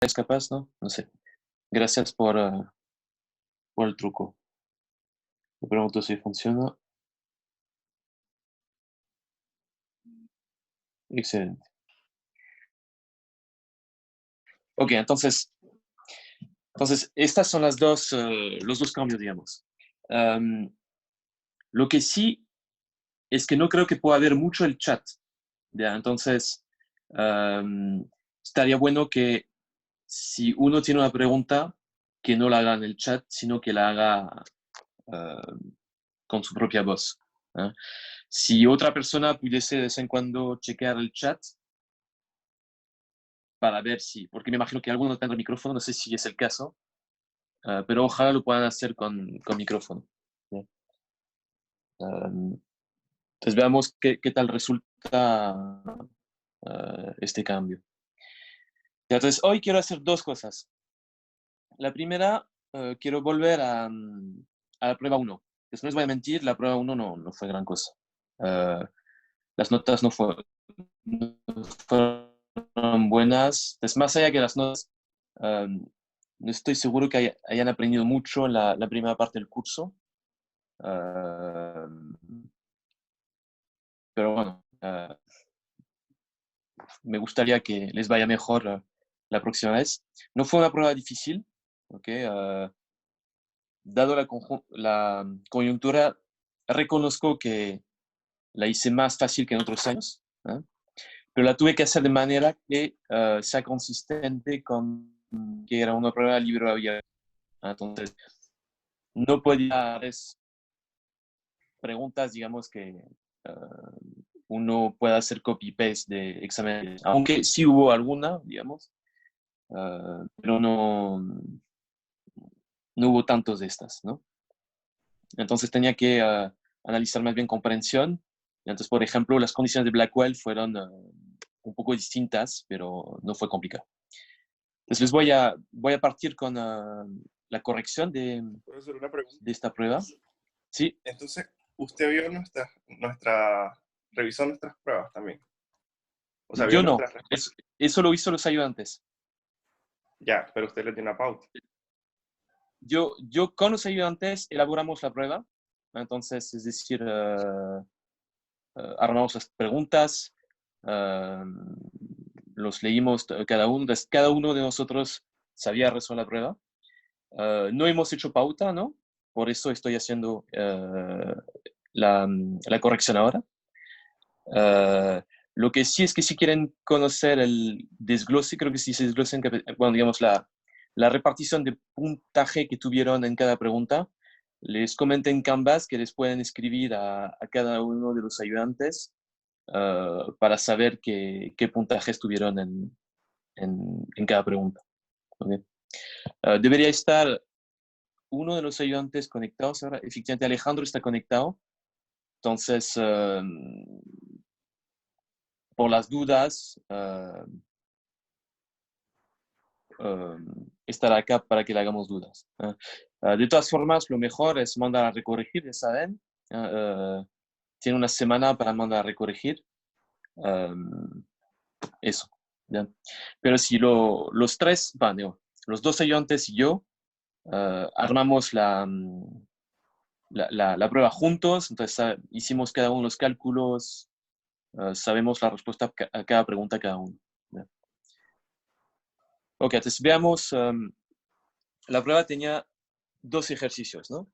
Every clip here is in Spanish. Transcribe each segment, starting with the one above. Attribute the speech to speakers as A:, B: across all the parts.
A: es capaz, ¿no? No sé. Gracias por el truco. Me pregunto si funciona. Excelente. Ok, entonces estas son los dos cambios, digamos. Um, lo que sí es que no creo que pueda haber mucho el chat. ¿Ya? Entonces, estaría bueno que si uno tiene una pregunta, que no la haga en el chat, sino que la haga con su propia voz. ¿Eh? Si otra persona pudiese de vez en cuando chequear el chat para ver si, porque me imagino que algunos no tendrán micrófono, no sé si es el caso, pero ojalá lo puedan hacer con micrófono. ¿Sí? Entonces veamos qué tal resulta este cambio. Entonces hoy quiero hacer dos cosas. La primera, quiero volver a la prueba 1. Pues no les voy a mentir, la prueba 1 no fue gran cosa. Las notas no fueron buenas. Pues más allá que las notas, no estoy seguro que hayan aprendido mucho en la primera parte del curso. Pero bueno, me gustaría que les vaya mejor la próxima vez. No fue una prueba difícil, ¿ok? Dado la coyuntura, reconozco que la hice más fácil que en otros años, ¿eh? Pero la tuve que hacer de manera que sea consistente con que era una prueba libre abierta. Entonces, no podía hacer preguntas, digamos, que uno pueda hacer copy-paste de exámenes, aunque sí hubo alguna, digamos, pero no hubo tantos de estas, ¿no? Entonces tenía que analizar más bien comprensión. Entonces, por ejemplo, las condiciones de Blackwell fueron un poco distintas, pero no fue complicado. Entonces voy a partir con la corrección
B: Profesor, una pregunta.
A: de esta prueba. Sí,
B: Entonces, usted vio revisó nuestras pruebas también. O sea, vio
A: yo no.
B: nuestras respuestas.
A: Eso lo hizo los ayudantes.
B: Ya, pero usted le dio una pauta.
A: Yo con los ayudantes elaboramos la prueba. Entonces, es decir, armamos las preguntas, los leímos cada uno. Cada uno de nosotros sabía resolver la prueba. No hemos hecho pauta, ¿no? Por eso estoy haciendo la corrección ahora. Lo que sí es que si quieren conocer el desglose, creo que sí se desglose en, bueno, digamos, la repartición de puntaje que tuvieron en cada pregunta. Les comenté en Canvas que les pueden escribir a cada uno de los ayudantes para saber qué puntajes tuvieron en cada pregunta. ¿Okay? Debería estar uno de los ayudantes conectados ahora. Efectivamente, Alejandro está conectado. Entonces, por las dudas, estará acá para que le hagamos dudas. De todas formas, lo mejor es mandar a recorregir, ya saben. Tiene una semana para mandar a recorregir. Eso. ¿Ya? Pero si los tres, los dos ayudantes y yo, armamos la prueba juntos, entonces hicimos cada uno los cálculos, sabemos la respuesta a cada pregunta cada uno. ¿Ya? Ok, entonces veamos, la prueba tenía dos ejercicios, ¿no?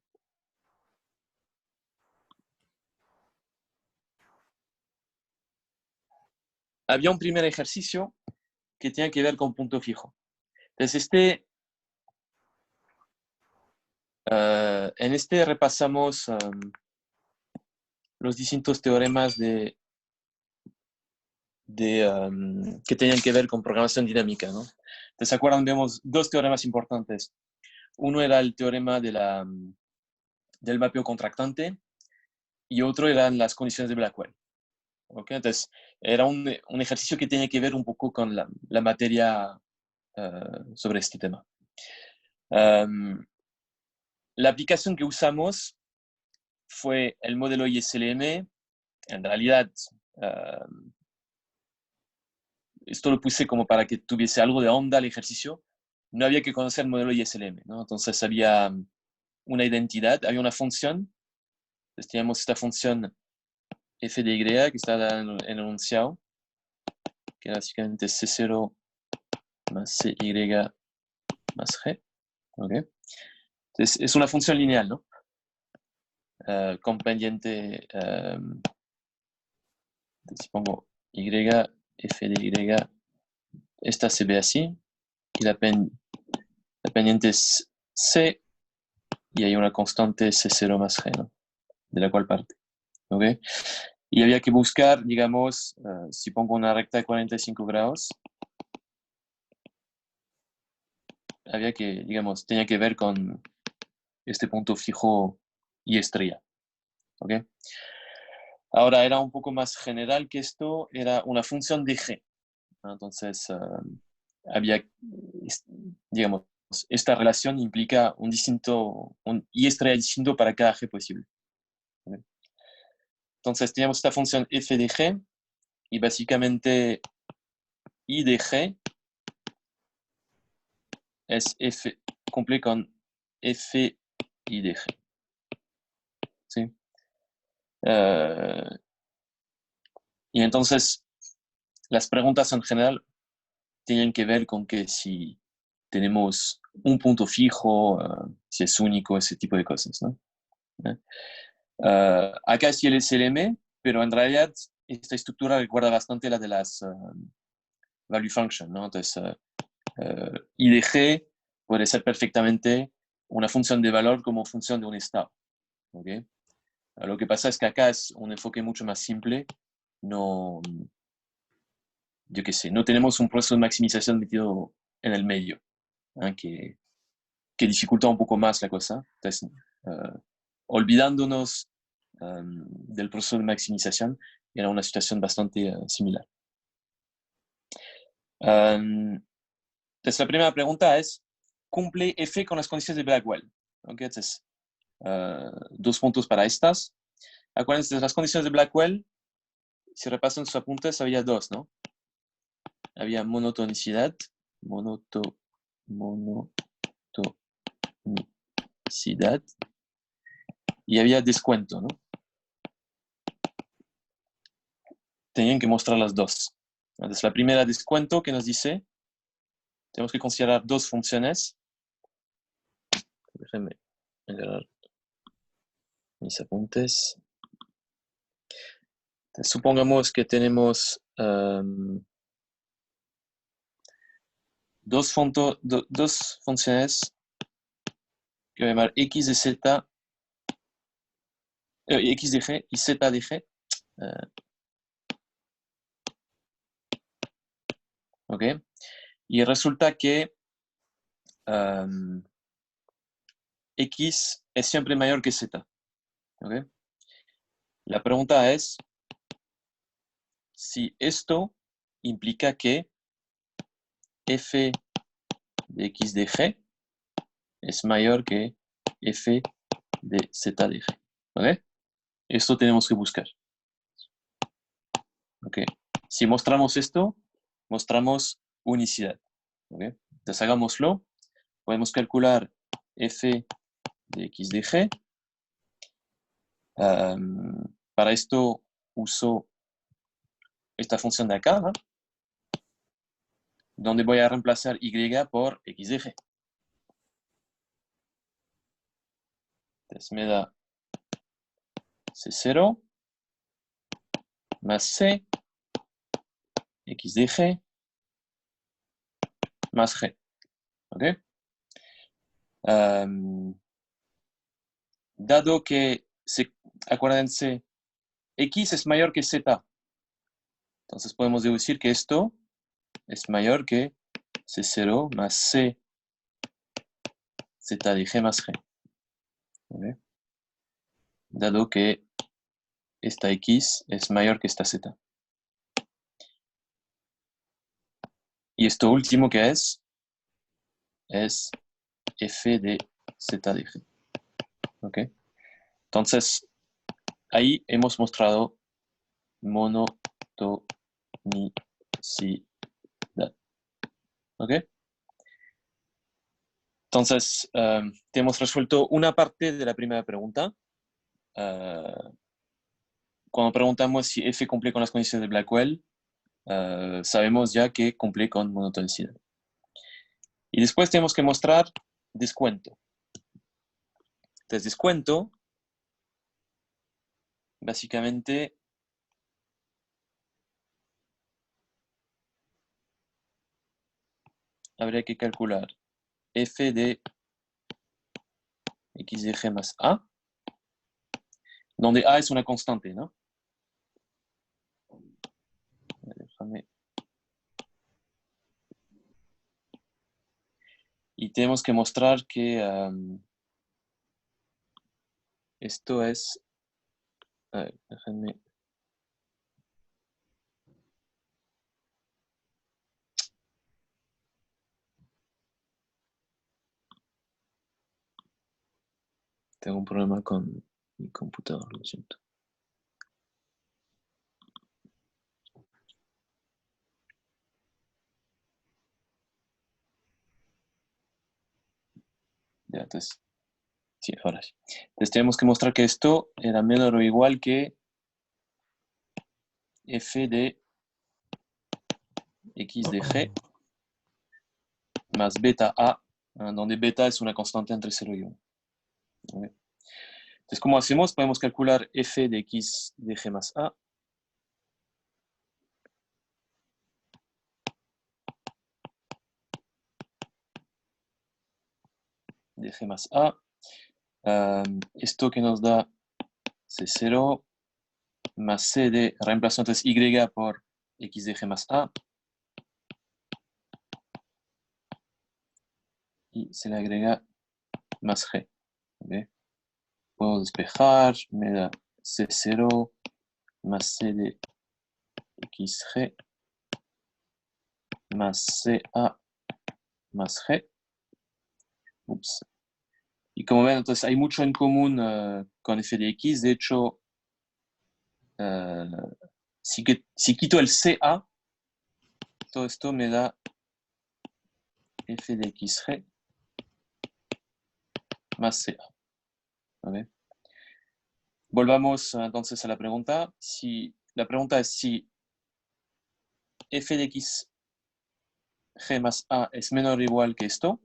A: Había un primer ejercicio que tenía que ver con punto fijo. Entonces, en este repasamos los distintos teoremas que tenían que ver con programación dinámica, ¿no? Entonces, ¿se acuerdan? Vemos dos teoremas importantes. Uno era el teorema del mapeo contractante y otro eran las condiciones de Blackwell. ¿Okay? Entonces, era un ejercicio que tenía que ver un poco con la materia sobre este tema. La aplicación que usamos fue el modelo ISLM. En realidad, esto lo puse como para que tuviese algo de onda el ejercicio. No había que conocer el modelo ISLM, ¿no? Entonces había una identidad, había una función. Entonces teníamos esta función f de y que está en el enunciado, que era básicamente C0 más CY más G. ¿Okay? Entonces es una función lineal, ¿no? Con pendiente, si pongo y, f de y, esta se ve así, y la pendiente es C, y hay una constante C0 más G, ¿no? De la cual parte. ¿Okay? Y había que buscar, digamos, si pongo una recta de 45 grados, había que, digamos, tenía que ver con este punto fijo y estrella. ¿Okay? Ahora era un poco más general que esto, era una función de G. Entonces, había, digamos, esta relación implica un y estrella distinto para cada G posible. ¿Okay? Entonces, teníamos esta función f de G y básicamente I de G es f cumple con f I de G. ¿Sí? Y entonces, las preguntas en general tienen que ver con que si tenemos un punto fijo, si es único, ese tipo de cosas, ¿no? Acá sí el SLM, pero en realidad esta estructura recuerda bastante la de las value function, ¿no? Entonces, I de G puede ser perfectamente una función de valor como función de un estado. ¿Okay? Lo que pasa es que acá es un enfoque mucho más simple. No, yo qué sé, no tenemos un proceso de maximización metido en el medio, ¿eh? Que dificulta un poco más la cosa. Entonces, olvidándonos del proceso de maximización, era una situación bastante similar. Entonces, la primera pregunta es, ¿cumple F con las condiciones de Blackwell? ¿Okay? Entonces, 2 puntos para estas. Acuérdense de las condiciones de Blackwell, si repasan sus apuntes, había 2, ¿no? Había monotonicidad, y había descuento, ¿no? Tenían que mostrar las dos. Entonces, la primera, descuento, que nos dice, tenemos que considerar 2 funciones. Déjenme agarrar mis apuntes. Entonces, supongamos que tenemos dos funciones que voy a llamar x de z, x de g y z de g. ¿Ok? Y resulta que x es siempre mayor que z. ¿Ok? La pregunta es si esto implica que f de x de g es mayor que f de z de g. ¿Ok? Esto tenemos que buscar. ¿Ok? Si mostramos esto, mostramos unicidad. ¿Ok? Entonces hagámoslo. Podemos calcular f de x de g. Para esto uso esta función de acá, ¿no? Donde voy a reemplazar y por x de g. Entonces me da c0 más c x de g más g. ¿Ok? Dado que, acuérdense, x es mayor que z, entonces podemos deducir que esto es mayor que c0 más c z de g más g. ¿Ok? Dado que esta x es mayor que esta z. Y esto último que es f de z de g. ¿Ok? Entonces, ahí hemos mostrado monotonicidad. ¿Ok? Entonces, hemos resuelto una parte de la primera pregunta. Cuando preguntamos si F cumple con las condiciones de Blackwell, sabemos ya que cumple con monotonicidad. Y después tenemos que mostrar descuento. Entonces, descuento, básicamente, habría que calcular F de X de G más A, donde A es una constante, ¿no? Déjame. Y tenemos que mostrar que esto es... A ver, déjenme... Tengo un problema con mi computador, lo siento. Ya, entonces... Sí, ahora sí. Entonces tenemos que mostrar que esto era menor o igual que F de X de G más beta A, donde beta es una constante entre 0 y 1. ¿Vale? Entonces, ¿cómo hacemos? Podemos calcular F de X de G más A. De G más A. Esto que nos da C0 más C de reemplazo entonces Y por X de G más A. Y se le agrega más G. ¿Okay? Puedo despejar, me da C0 más C de XG más CA más G. Ups. Y como ven, entonces hay mucho en común con F de X. De hecho, si quito el CA, todo esto me da F de XG más CA. ¿Okay? Volvamos entonces a la pregunta. La pregunta es si F de X G más A es menor o igual que esto.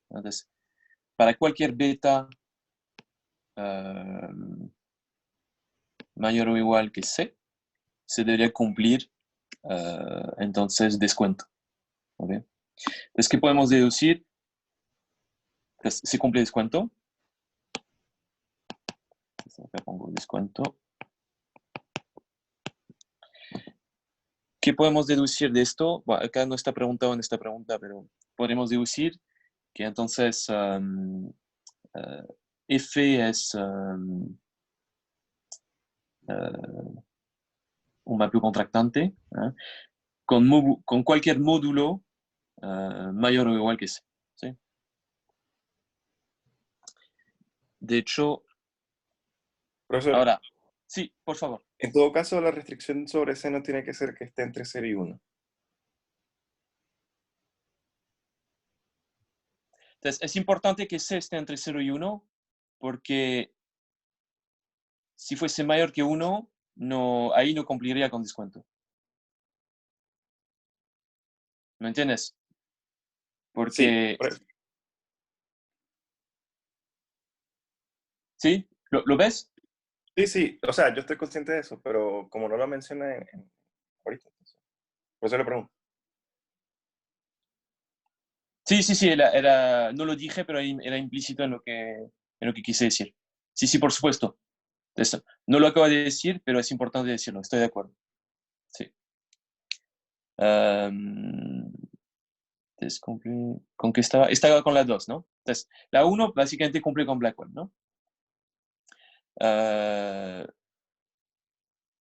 A: Entonces, para cualquier beta mayor o igual que C, se debería cumplir entonces descuento. ¿Okay? Entonces, ¿qué podemos deducir? Entonces, se cumple descuento. Entonces, acá pongo descuento. ¿Qué podemos deducir de esto? Bueno, acá no está preguntado en esta pregunta, pero podemos deducir que entonces F es un mapeo contractante con cualquier módulo mayor o igual que C. ¿Sí? De hecho,
B: Profesor,
A: ahora, sí, por favor.
B: en todo caso, la restricción sobre C no tiene que ser que esté entre 0 y 1.
A: Entonces, es importante que C esté entre 0 y 1, porque si fuese mayor que 1, no, ahí no cumpliría con descuento. ¿Me entiendes?
B: Sí,
A: Porque, ¿sí? ¿Lo ves?
B: sí, sí, o sea, yo estoy consciente de eso, pero como no lo menciona ahorita, entonces, por eso le pregunto.
A: Sí, sí, sí, no lo dije, pero era implícito en lo que quise decir. Sí, sí, por supuesto. Entonces, no lo acabo de decir, pero es importante decirlo, estoy de acuerdo. Sí. Entonces, ¿con qué estaba? Estaba con las dos, ¿no? Entonces, la 1 básicamente cumple con Blackwell, ¿no?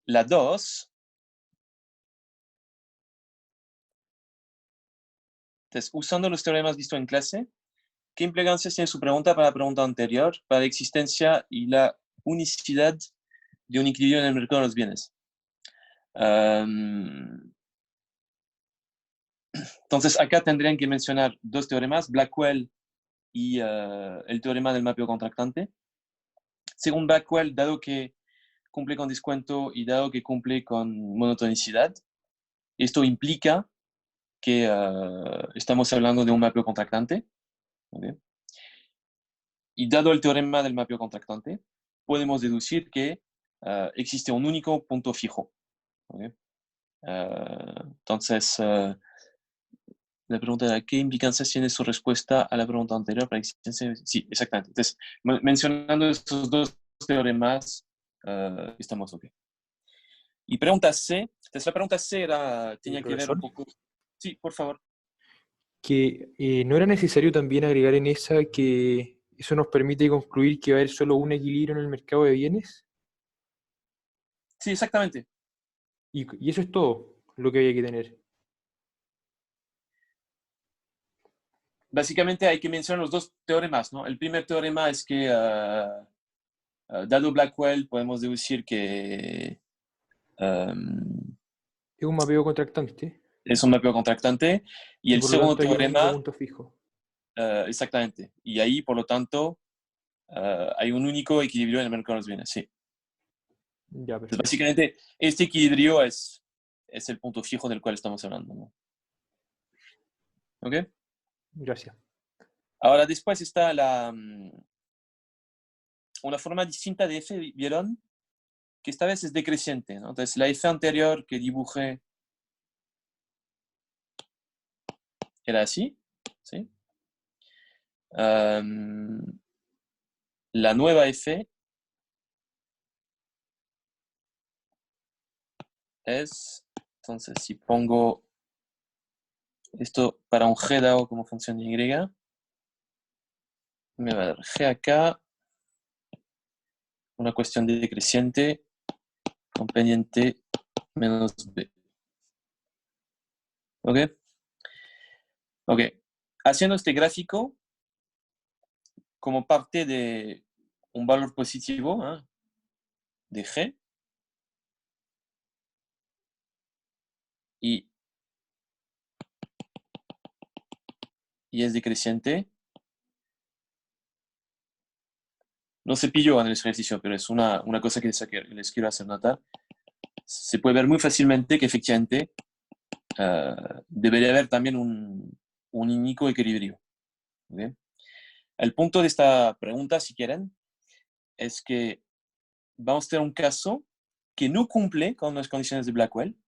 A: La 2, entonces, usando los teoremas vistos en clase, ¿qué implicancias tiene su pregunta para la pregunta anterior, para la existencia y la unicidad de un equilibrio en el mercado de los bienes? Entonces, acá tendrían que mencionar dos teoremas, Blackwell y el teorema del mapeo contractante. Según Blackwell, dado que cumple con descuento y dado que cumple con monotonicidad, esto implica que estamos hablando de un mapeo contractante. ¿Okay? Y dado el teorema del mapeo contractante, podemos deducir que existe un único punto fijo. ¿Okay? Entonces, la pregunta era, ¿qué implicancias tiene su respuesta a la pregunta anterior para existencia? Sí, exactamente. Entonces, mencionando estos dos teoremas, estamos ok. Y pregunta C, entonces la pregunta C tenía que ver
C: Profesor,
A: un poco... Sí, por favor.
C: que no era necesario también agregar en esa que eso nos permite concluir que va a haber solo un equilibrio en el mercado de bienes,
A: Sí, exactamente.
C: y eso es todo lo que había que tener.
A: Básicamente hay que mencionar los dos teoremas, ¿no? El primer teorema es que, dado Blackwell, podemos deducir que
C: Es un mapeo contractante
A: es un mapeo contractante. Y
C: y
A: el
C: por lo
A: segundo
C: tanto hay un único
A: teorema,
C: punto fijo.
A: exactamente. Y ahí, por lo tanto, hay un único equilibrio en el mercado de los bienes, sí.
C: Ya,
A: Entonces,
C: perfecto.
A: básicamente, este equilibrio es el punto fijo del cual estamos hablando, ¿no? ¿Ok?
C: Gracias.
A: Ahora, después está una forma distinta de F, ¿vieron? Que esta vez es decreciente, ¿no? Entonces, la F anterior que dibujé era así, ¿sí? La nueva F es, entonces, si pongo esto para un G dado como función de Y, me va a dar G acá, una cuestión decreciente con pendiente menos B. ¿Ok? Ok. Haciendo este gráfico como parte de un valor positivo, ¿eh? De G, y es decreciente. No se pilló en el ejercicio, pero es una cosa que les quiero hacer notar. Se puede ver muy fácilmente que efectivamente debería haber también un único equilibrio. ¿Okay? El punto de esta pregunta, si quieren, es que vamos a tener un caso que no cumple con las condiciones de Blackwell,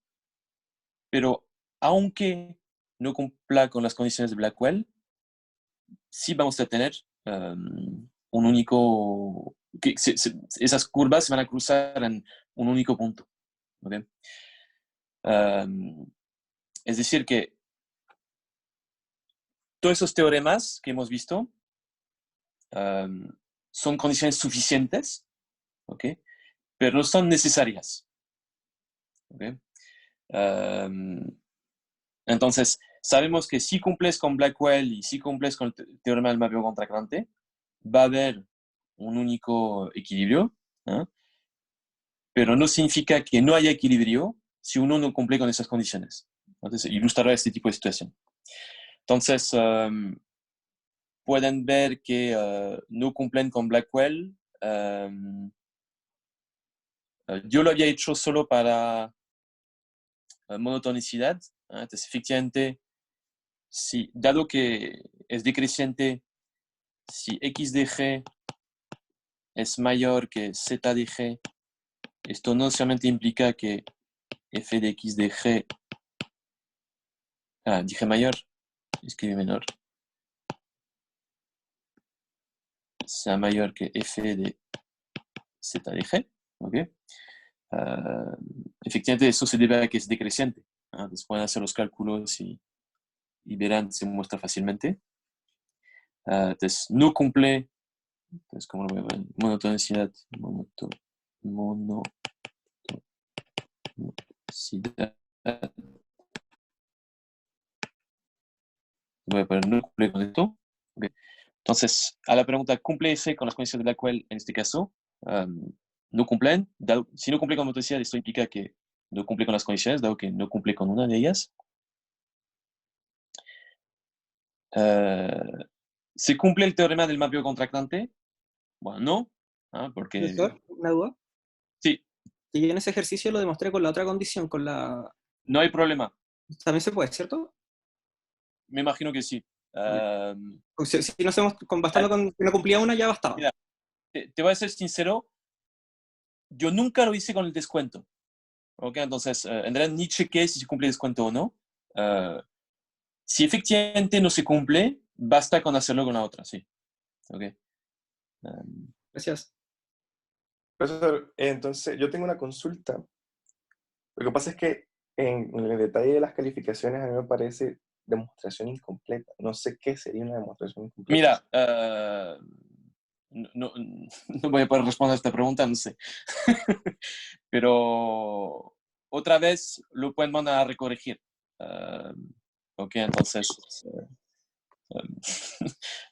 A: pero aunque no cumpla con las condiciones de Blackwell, sí vamos a tener un único, esas curvas se van a cruzar en un único punto. ¿Okay? Es decir, que todos esos teoremas que hemos visto son condiciones suficientes, ¿okay? Pero no son necesarias. ¿Okay? Entonces, sabemos que si cumples con Blackwell y si cumples con el teorema del mapeo contractante, va a haber un único equilibrio, ¿eh? Pero no significa que no haya equilibrio si uno no cumple con esas condiciones. Entonces, ilustrará este tipo de situación. Entonces, pueden ver que no cumplen con Blackwell. Yo lo había hecho solo para monotonicidad. Entonces, efectivamente, si, dado que es decreciente, si x de g es mayor que z de g, esto no solamente implica que f de x de g, dije mayor, escribe menor, sea mayor que f de z de g, ¿ok? Efectivamente, eso se debe a que es decreciente. Entonces pueden hacer los cálculos y verán, se muestra fácilmente. Entonces, no cumple, entonces, ¿cómo lo voy a ver? Monotonicidad, monotonicidad. Voy a poner no cumple con esto. Okay. Entonces, a la pregunta, ¿cumple ese con las condiciones de Blackwell en este caso? No cumplen. Si no cumple con monotonicidad, esto implica que no cumple con las condiciones, dado que no cumple con una de ellas. ¿Se cumple el teorema del mapeo contractante? Bueno, no, porque
D: Profesor, una duda.
A: sí,
D: Y yo en ese ejercicio lo demostré con la otra condición, con la...
A: no hay problema.
D: También se puede, ¿cierto?
A: Me imagino que sí.
D: Si no hacemos, bastando con que no cumplía una, ya bastaba.
A: Mira, te voy a ser sincero, yo nunca lo hice con el descuento. ¿Ok? Entonces, en realidad ni chequé si se cumple el descuento o no. Si efectivamente no se cumple, basta con hacerlo con la otra, sí. ¿Ok?
D: Gracias.
B: Profesor, entonces yo tengo una consulta. Lo que pasa es que en el detalle de las calificaciones a mí me parece demostración incompleta. No sé qué sería una demostración incompleta.
A: Mira, no, no voy a poder responder a esta pregunta, no sé. Pero otra vez lo pueden mandar a recorregir. Ok, entonces...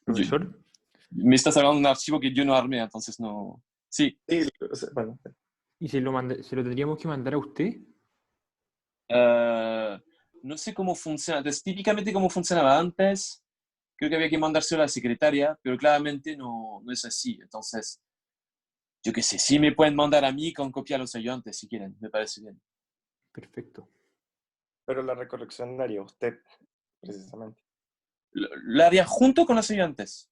C: Profesor,
A: me estás hablando de un archivo que yo no armé, entonces no... Sí.
B: Sí, o sea, bueno,
C: ¿y se lo tendríamos que mandar a usted?
A: No sé cómo funciona. Entonces, típicamente cómo funcionaba antes, creo que había que mandárselo a la secretaria, pero claramente no es así. Entonces, yo qué sé, sí me pueden mandar a mí con copia a los ayudantes si quieren, me parece bien.
C: Perfecto.
B: pero la recorrección la haría usted, precisamente.
A: La haría junto con los ayudantes.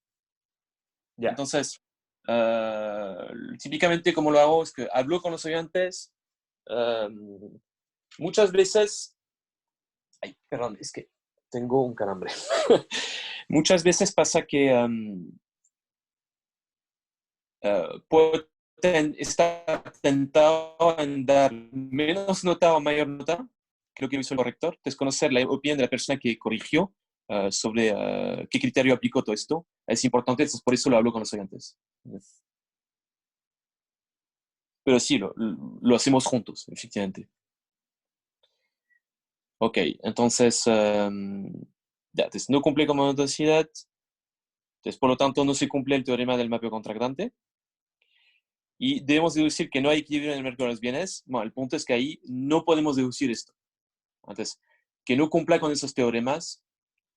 B: Ya.
A: Entonces, típicamente como lo hago es que hablo con los ayudantes. Muchas veces... Ay, perdón, es que tengo un calambre. Muchas veces pasa que puedo estar tentado en dar menos nota o mayor nota, creo que hizo el corrector, desconocer la opinión de la persona que corrigió sobre qué criterio aplicó todo esto. Es importante, entonces por eso lo hablo con los estudiantes. Pero sí, lo hacemos juntos, efectivamente. Ok, entonces, ya, entonces no cumple con monotonicidad. Entonces, por lo tanto, no se cumple el teorema del mapeo contractante. Y debemos deducir que no hay equilibrio en el mercado de los bienes. Bueno, el punto es que ahí no podemos deducir esto. Entonces, que no cumpla con esos teoremas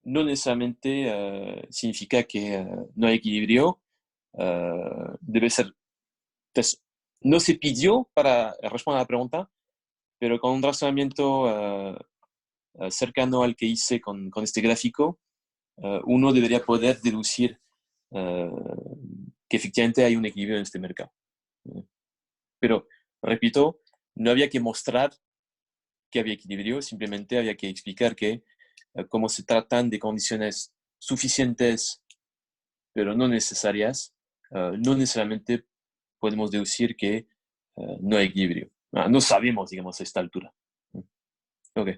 A: no necesariamente significa que no hay equilibrio. Debe ser... Entonces, no se pidió para responder a la pregunta, pero con un razonamiento cercano al que hice con este gráfico, uno debería poder deducir que efectivamente hay un equilibrio en este mercado. Pero, repito, no había que mostrar que había equilibrio, simplemente había que explicar que como se tratan de condiciones suficientes, pero no necesarias, no necesariamente podemos deducir que no hay equilibrio. No sabemos, digamos, a esta altura. Ok. Pues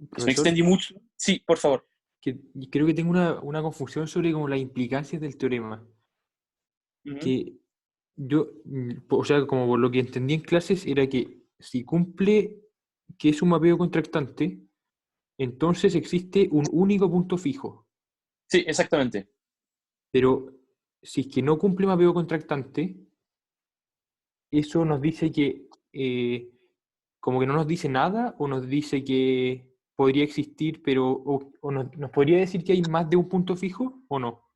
A: me
C: Profesor,
A: extendí mucho. Sí, por favor.
C: creo que tengo una confusión sobre como las implicancias del teorema. Que yo, o sea, como por lo que entendí en clases, era que si cumple que es un mapeo contractante, entonces existe un único punto fijo.
A: Sí, exactamente.
C: Pero si es que no cumple mapeo contractante, eso nos dice que como que no nos dice nada, o nos dice que podría existir, pero o nos podría decir que hay más de un punto fijo o no.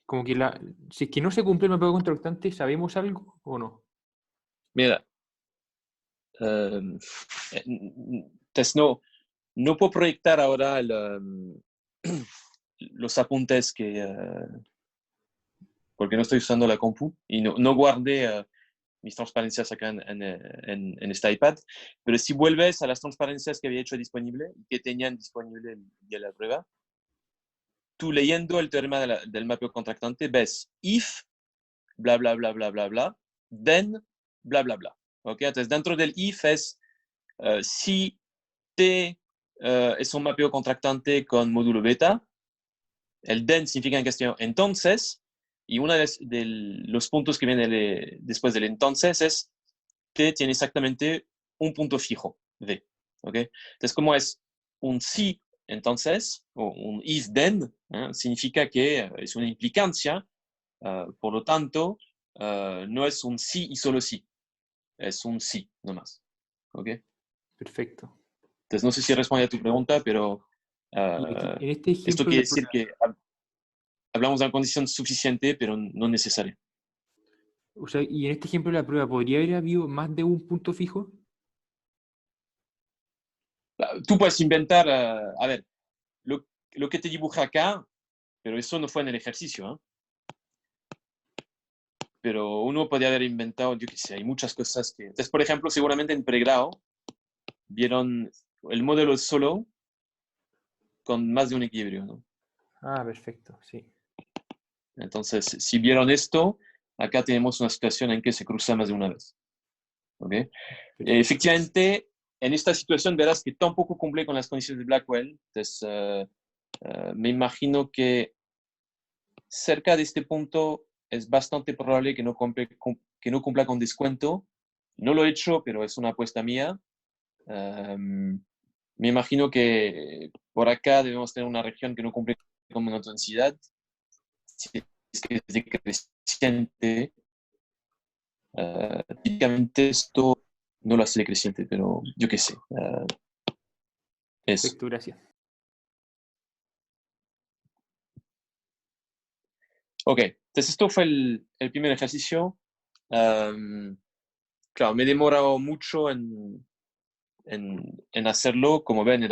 C: Como que si es que no se cumple el mapeo contractante, ¿sabemos algo o no?
A: Mira, entonces no puedo proyectar ahora los apuntes porque no estoy usando la compu y no guardé mis transparencias acá en este iPad, pero si vuelves a las transparencias que había hecho disponible y que tenían disponible el día de la prueba, tú leyendo el teorema del mapeo contractante ves if, bla, bla, bla, bla, bla, bla, then, bla, bla, bla. ¿Ok? Entonces, dentro del if es si T es un mapeo contractante con módulo beta, el then significa en castellano entonces, y uno de los puntos que viene después del entonces es T tiene exactamente un punto fijo, D. ¿Ok? Entonces, como es un si entonces, o un if then, significa que es una implicancia, por lo tanto, no es un sí y solo sí, es un sí nomás. ¿Ok?
C: Perfecto.
A: Entonces, no sé si responde a tu pregunta, pero
C: Y aquí, en este
A: esto
C: ejemplo,
A: quiere decir que hablamos de una condición suficiente, pero no necesaria.
C: o sea, y en este ejemplo de la prueba, ¿podría haber habido más de un punto fijo?
A: Tú puedes inventar, a ver, lo que te dibuja acá, pero eso no fue en el ejercicio, ¿eh? Pero uno podría haber inventado, yo qué sé, hay muchas cosas que... Entonces, por ejemplo, seguramente en pregrado vieron el modelo solo con más de un equilibrio, ¿no?
C: Ah, perfecto, sí.
A: Entonces, si vieron esto, acá tenemos una situación en que se cruza más de una vez. ¿Okay?
C: Perfecto.
A: Efectivamente, en esta situación verás que tampoco cumple con las condiciones de Blackwell. Entonces, me imagino que cerca de este punto es bastante probable que no cumpla con descuento. No lo he hecho, pero es una apuesta mía. Me imagino que por acá debemos tener una región que no cumple con monotonicidad. Si es que es decreciente, típicamente esto no lo hace decreciente, pero yo qué sé. Eso.
C: Perfecto, gracias.
A: Ok, entonces esto fue el primer ejercicio. Claro, me he demorado mucho en hacerlo. Como ven,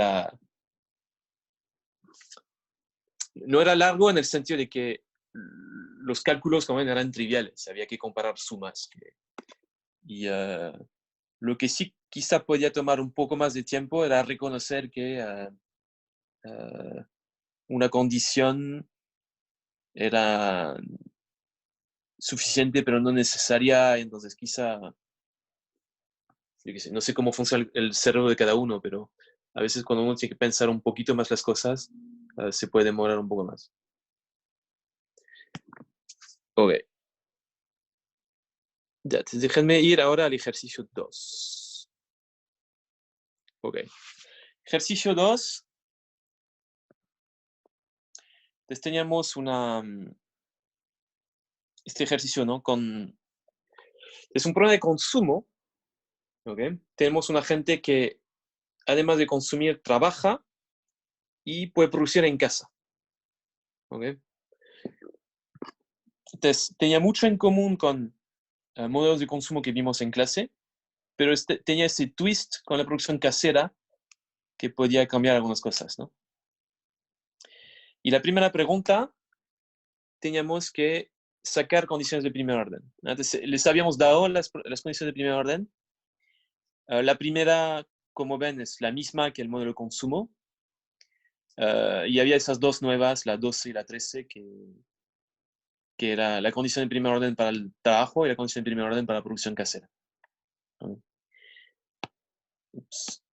A: no era largo en el sentido de que los cálculos, como ven, eran triviales. Había que comparar sumas. Y lo que sí quizá podía tomar un poco más de tiempo era reconocer que una condición era suficiente, pero no necesaria. Entonces quizá, yo qué sé, no sé cómo funciona el cerebro de cada uno, pero a veces cuando uno tiene que pensar un poquito más las cosas, se puede demorar un poco más. Ok. Ya, déjenme ir ahora al ejercicio 2. Ok. Ejercicio 2. Entonces teníamos este ejercicio, ¿no? Es un problema de consumo. Ok. Tenemos una gente que, además de consumir, trabaja y puede producir en casa. Ok. Entonces, tenía mucho en común con modelos de consumo que vimos en clase, pero tenía ese twist con la producción casera que podía cambiar algunas cosas, ¿no? Y la primera pregunta, teníamos que sacar condiciones de primer orden. Entonces, les habíamos dado las condiciones de primer orden. La primera, como ven, es la misma que el modelo de consumo. Y había esas dos nuevas, la 12 y la 13, que era la condición de primer orden para el trabajo y la condición de primer orden para la producción casera. Ups.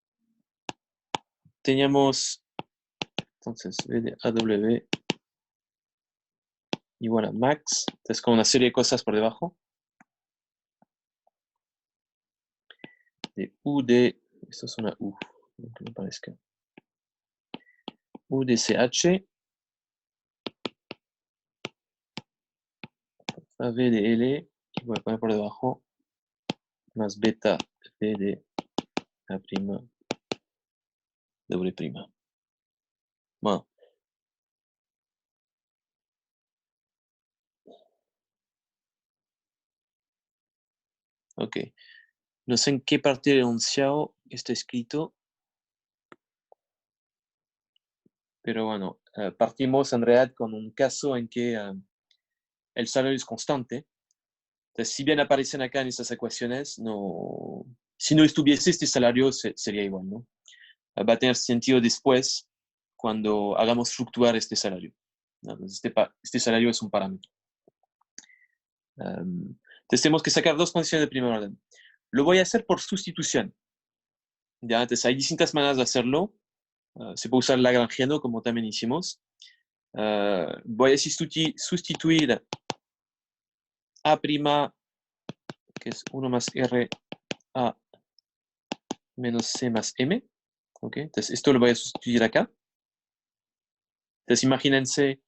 A: Teníamos, entonces, V de AW igual a max, entonces con una serie de cosas por debajo. De U de, esto es una U, aunque no parezca. U de CH, a V de L, y voy a poner por debajo, más beta V de A prima, doble prima. Bueno. Ok. No sé en qué parte del enunciado está escrito, pero bueno, partimos en realidad con un caso en que el salario es constante. Entonces, si bien aparecen acá en estas ecuaciones, no, si no estuviese este salario, sería igual, ¿no? Va a tener sentido después cuando hagamos fluctuar este salario, ¿no? Entonces, este salario es un parámetro. Entonces, tenemos que sacar dos condiciones de primer orden. Lo voy a hacer por sustitución. ¿Ya? Entonces, hay distintas maneras de hacerlo. Se puede usar Lagrangiano, como también hicimos. Voy a sustituir A', que es 1 más R A menos C más M. ¿Okay? Entonces, esto lo voy a sustituir acá. Entonces, imagínense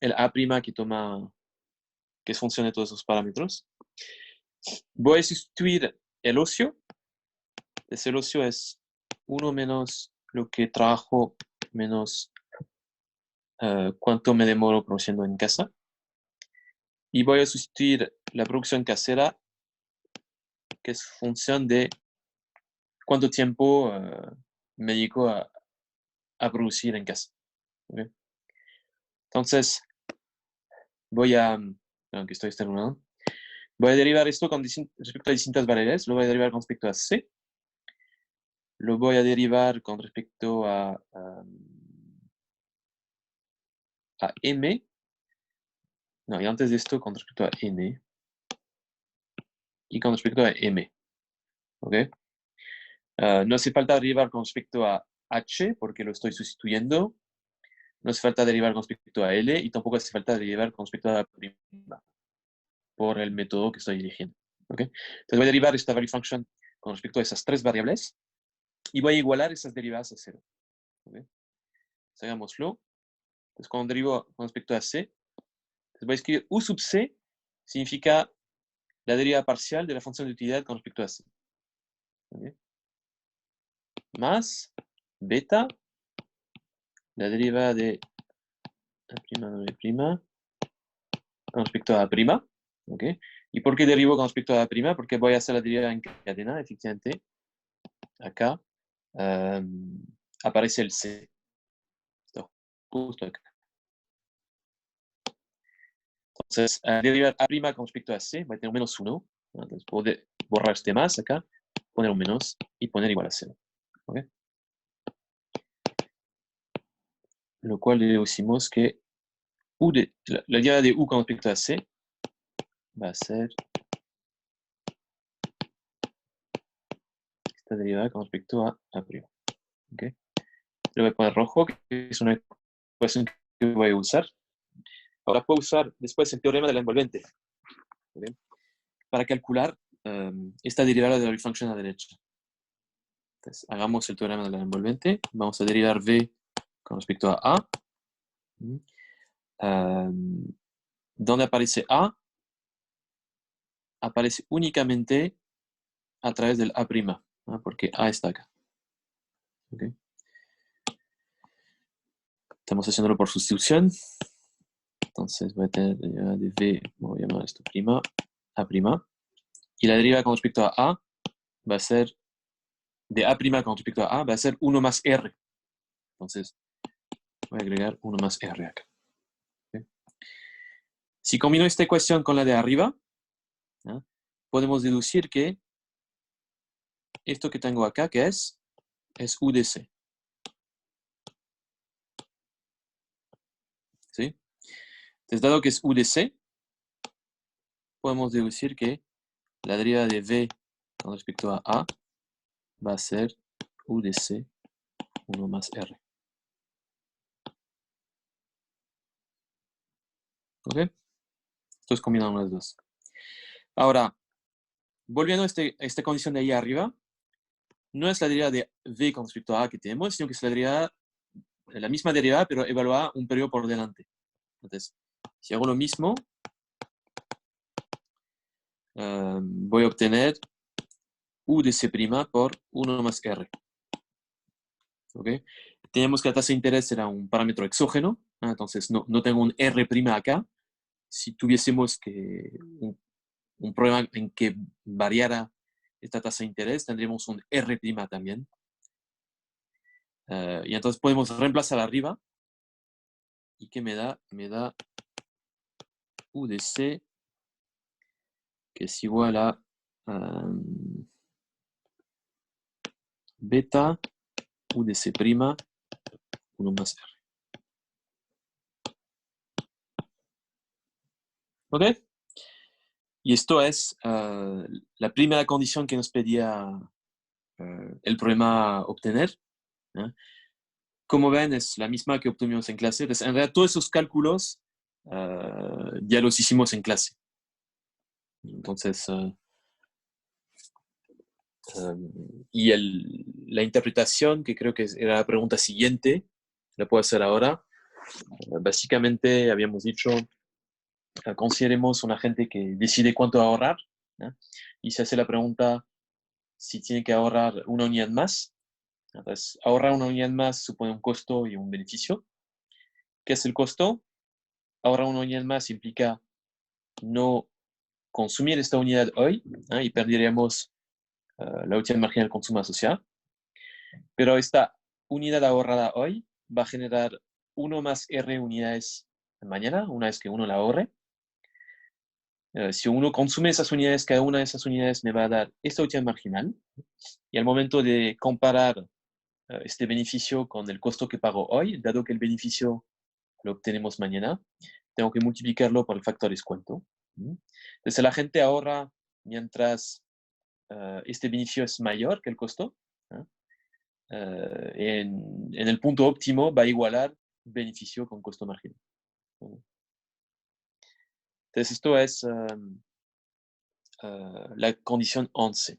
A: el A' que es función de todos esos parámetros. Voy a sustituir el ocio. Entonces, el ocio es 1 menos lo que trabajo menos cuánto me demoro produciendo en casa. Y voy a sustituir la producción casera, que es función de cuánto tiempo me dedico a producir en casa. ¿Okay? Entonces, aunque estoy terminando, voy a derivar esto respecto a distintas variables. Lo voy a derivar con respecto a C. Lo voy a derivar con respecto a M. No, y antes de esto con respecto a N. Y con respecto a M. ¿Ok? No hace falta derivar con respecto a H, porque lo estoy sustituyendo. No hace falta derivar con respecto a L, y tampoco hace falta derivar con respecto a prima, por el método que estoy eligiendo. ¿Ok? Entonces voy a derivar esta value function con respecto a esas tres variables, y voy a igualar esas derivadas a cero. ¿Ok? Entonces, hagámoslo. Entonces, cuando derivo con respecto a C, voy a escribir U sub C, significa la derivada parcial de la función de utilidad con respecto a C. ¿Okay? Más beta, la derivada de A', W' con respecto a A'. ¿Okay? ¿Y por qué derivo con respecto a A'? Porque voy a hacer la derivada en cadena, efectivamente. Acá aparece el C. Esto, justo acá. Entonces, al derivar A' con respecto a C, va a tener un menos 1. Entonces, puedo borrar este más acá, poner un menos y poner igual a 0. ¿Okay? Lo cual deducimos que la derivada de U con respecto a C va a ser esta derivada con respecto a A'. ¿Okay? Lo voy a poner rojo, que es una ecuación que voy a usar. Ahora puedo usar después el teorema de la envolvente, ¿okay? Para calcular esta derivada de la value function a la derecha. Entonces, hagamos el teorema de la envolvente. Vamos a derivar V con respecto a A. ¿Dónde aparece A? Aparece únicamente a través del A', ¿no? Porque A está acá. ¿Okay? Estamos haciéndolo por sustitución. Entonces voy a tener la derivada de V, voy a llamar esto prima, A'. Y la derivada con respecto a A va a ser, de A' con respecto a A, va a ser 1 más R. Entonces voy a agregar 1 más R acá. ¿Okay? Si combino esta ecuación con la de arriba, ¿no? Podemos deducir que esto que tengo acá, que es U de C. ¿Sí? Entonces, dado que es U de C, podemos deducir que la derivada de V con respecto a A va a ser U de C 1 más R. ¿Ok? Esto es combinando las dos. Ahora, volviendo a esta condición de ahí arriba, no es la derivada de V con respecto a A que tenemos, sino que es la misma derivada, pero evaluada un periodo por delante. Entonces, si hago lo mismo, voy a obtener U de C' por 1 más R. ¿Ok? Tenemos que la tasa de interés era un parámetro exógeno, entonces no tengo un R' acá. Si tuviésemos un problema en que variara esta tasa de interés, tendríamos un R' también. Y entonces podemos reemplazar arriba. ¿Y qué me da? Me da U de C, que es igual a beta U de C', 1 más R. ¿Ok? Y esto es la primera condición que nos pedía el problema obtener. ¿Eh? Como ven, es la misma que obtuvimos en clase. Entonces, en realidad, todos esos cálculos ya los hicimos en clase. Entonces, y la interpretación, que creo que era la pregunta siguiente, la puedo hacer ahora. Básicamente, habíamos dicho, consideremos una gente que decide cuánto ahorrar, ¿no? Y se hace la pregunta si tiene que ahorrar una unidad más. Entonces, ahorrar una unidad más supone un costo y un beneficio. ¿Qué es el costo? Ahorrar una unidad más implica no consumir esta unidad hoy, y perderíamos la utilidad marginal del consumo asociado. Pero esta unidad ahorrada hoy va a generar 1 más R unidades mañana, una vez que uno la ahorre. Si uno consume esas unidades, cada una de esas unidades me va a dar esta utilidad marginal. Y al momento de comparar este beneficio con el costo que pago hoy, dado que el beneficio lo obtenemos mañana, tengo que multiplicarlo por el factor descuento. Entonces la gente ahorra mientras este beneficio es mayor que el costo. En el punto óptimo va a igualar beneficio con costo marginal. Entonces esto es la condición 11.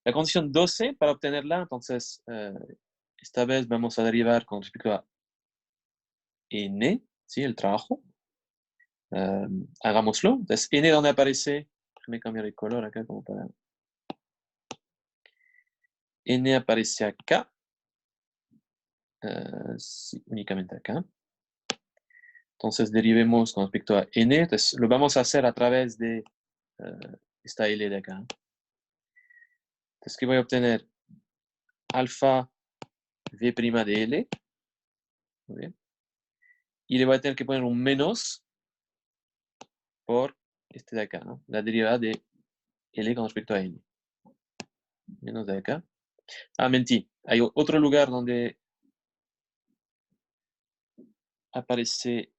A: La condición 12, para obtenerla, entonces, esta vez vamos a derivar con respecto a n, ¿sí? El trabajo. Hagámoslo. Entonces, n donde aparece, déjame cambiar el color acá como para... n aparece acá. Sí, únicamente acá. Entonces, derivemos con respecto a n. Entonces, lo vamos a hacer a través de esta L de acá. Entonces, ¿qué voy a obtener? Alfa v' de L. Muy bien. Y le voy a tener que poner un menos por este de acá, ¿no? La derivada de L con respecto a N. Menos de acá. Mentí. Hay otro lugar donde aparece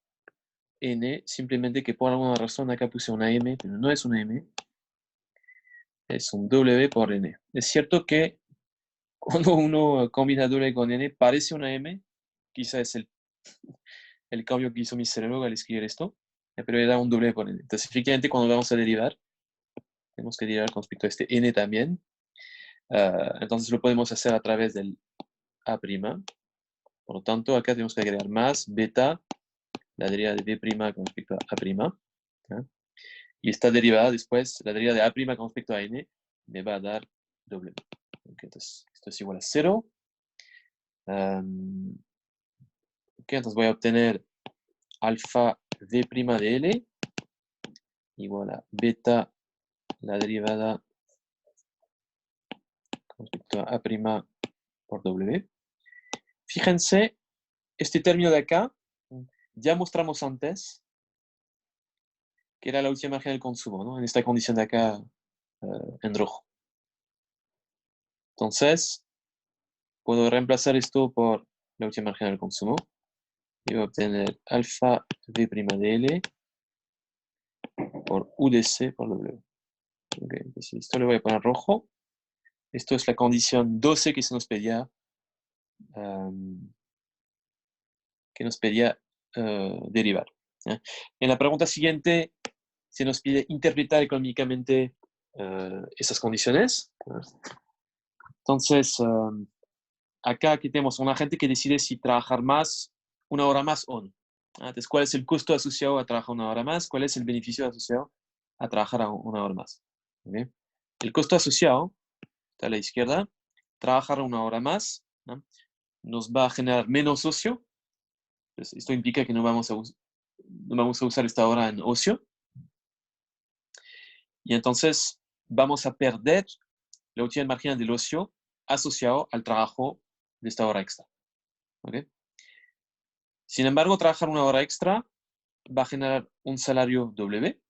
A: N, simplemente que por alguna razón acá puse una M, pero no es una M. Es un W por N. Es cierto que cuando uno combina W con N, parece una M. Quizá es el cambio que hizo mi cerebro al escribir esto. Pero era un W por N. Entonces, efectivamente, cuando vamos a derivar, tenemos que derivar con respecto a este N también. Entonces lo podemos hacer a través del A'. Por lo tanto, acá tenemos que agregar más beta, la derivada de B' con respecto a A'. Y esta derivada después, la derivada de A' con respecto a N, me va a dar W. Entonces, esto es igual a 0. Entonces voy a obtener alfa V' de L igual a beta, la derivada con respecto a A' por W. Fíjense, este término de acá, ya mostramos antes que era la utilidad marginal del consumo, ¿no? En esta condición de acá en rojo. Entonces, puedo reemplazar esto por la utilidad marginal del consumo. Y voy a obtener alfa V' de L por UDC por W. Okay, entonces esto le voy a poner rojo. Esto es la condición 12 que se nos pedía derivar. En la pregunta siguiente se nos pide interpretar económicamente esas condiciones. Entonces, acá aquí tenemos una gente que decide si trabajar más, 1 hora más o no. Entonces, ¿cuál es el costo asociado a trabajar 1 hora más? ¿Cuál es el beneficio asociado a trabajar 1 hora más? ¿Okay? El costo asociado, está a la izquierda, trabajar 1 hora más, ¿no? Nos va a generar menos ocio. Pues esto implica que no vamos a usar esta hora en ocio. Y entonces vamos a perder la utilidad marginal del ocio asociado al trabajo de esta hora extra. ¿Okay? Sin embargo, trabajar 1 hora extra va a generar un salario W.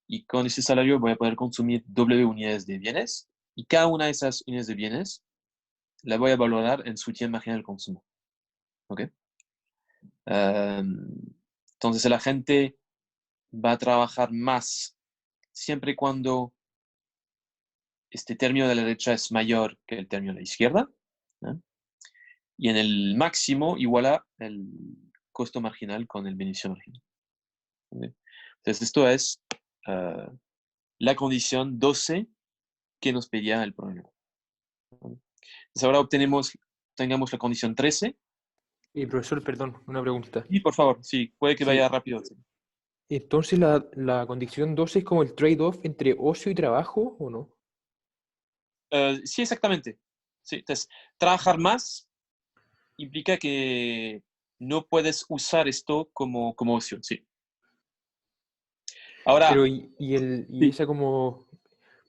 A: Y con ese salario voy a poder consumir W unidades de bienes. Y cada una de esas unidades de bienes la voy a valorar en su utilidad marginal del consumo. ¿Okay? Entonces la gente va a trabajar más siempre y cuando este término de la derecha es mayor que el término de la izquierda. Y en el máximo iguala el costo marginal con el beneficio marginal. ¿Okay? Entonces esto es la condición 12 que nos pedía el problema. Entonces ahora tengamos la condición 13.
C: Profesor, perdón, una pregunta.
A: Y por favor, sí, puede que vaya rápido. Sí.
C: Entonces, ¿la condición 12 es como el trade-off entre ocio y trabajo o no?
A: Sí, exactamente. ¿sí? Entonces, trabajar más implica que no puedes usar esto como opción, sí. Ahora,
C: Pero y
A: sí.
C: esa como,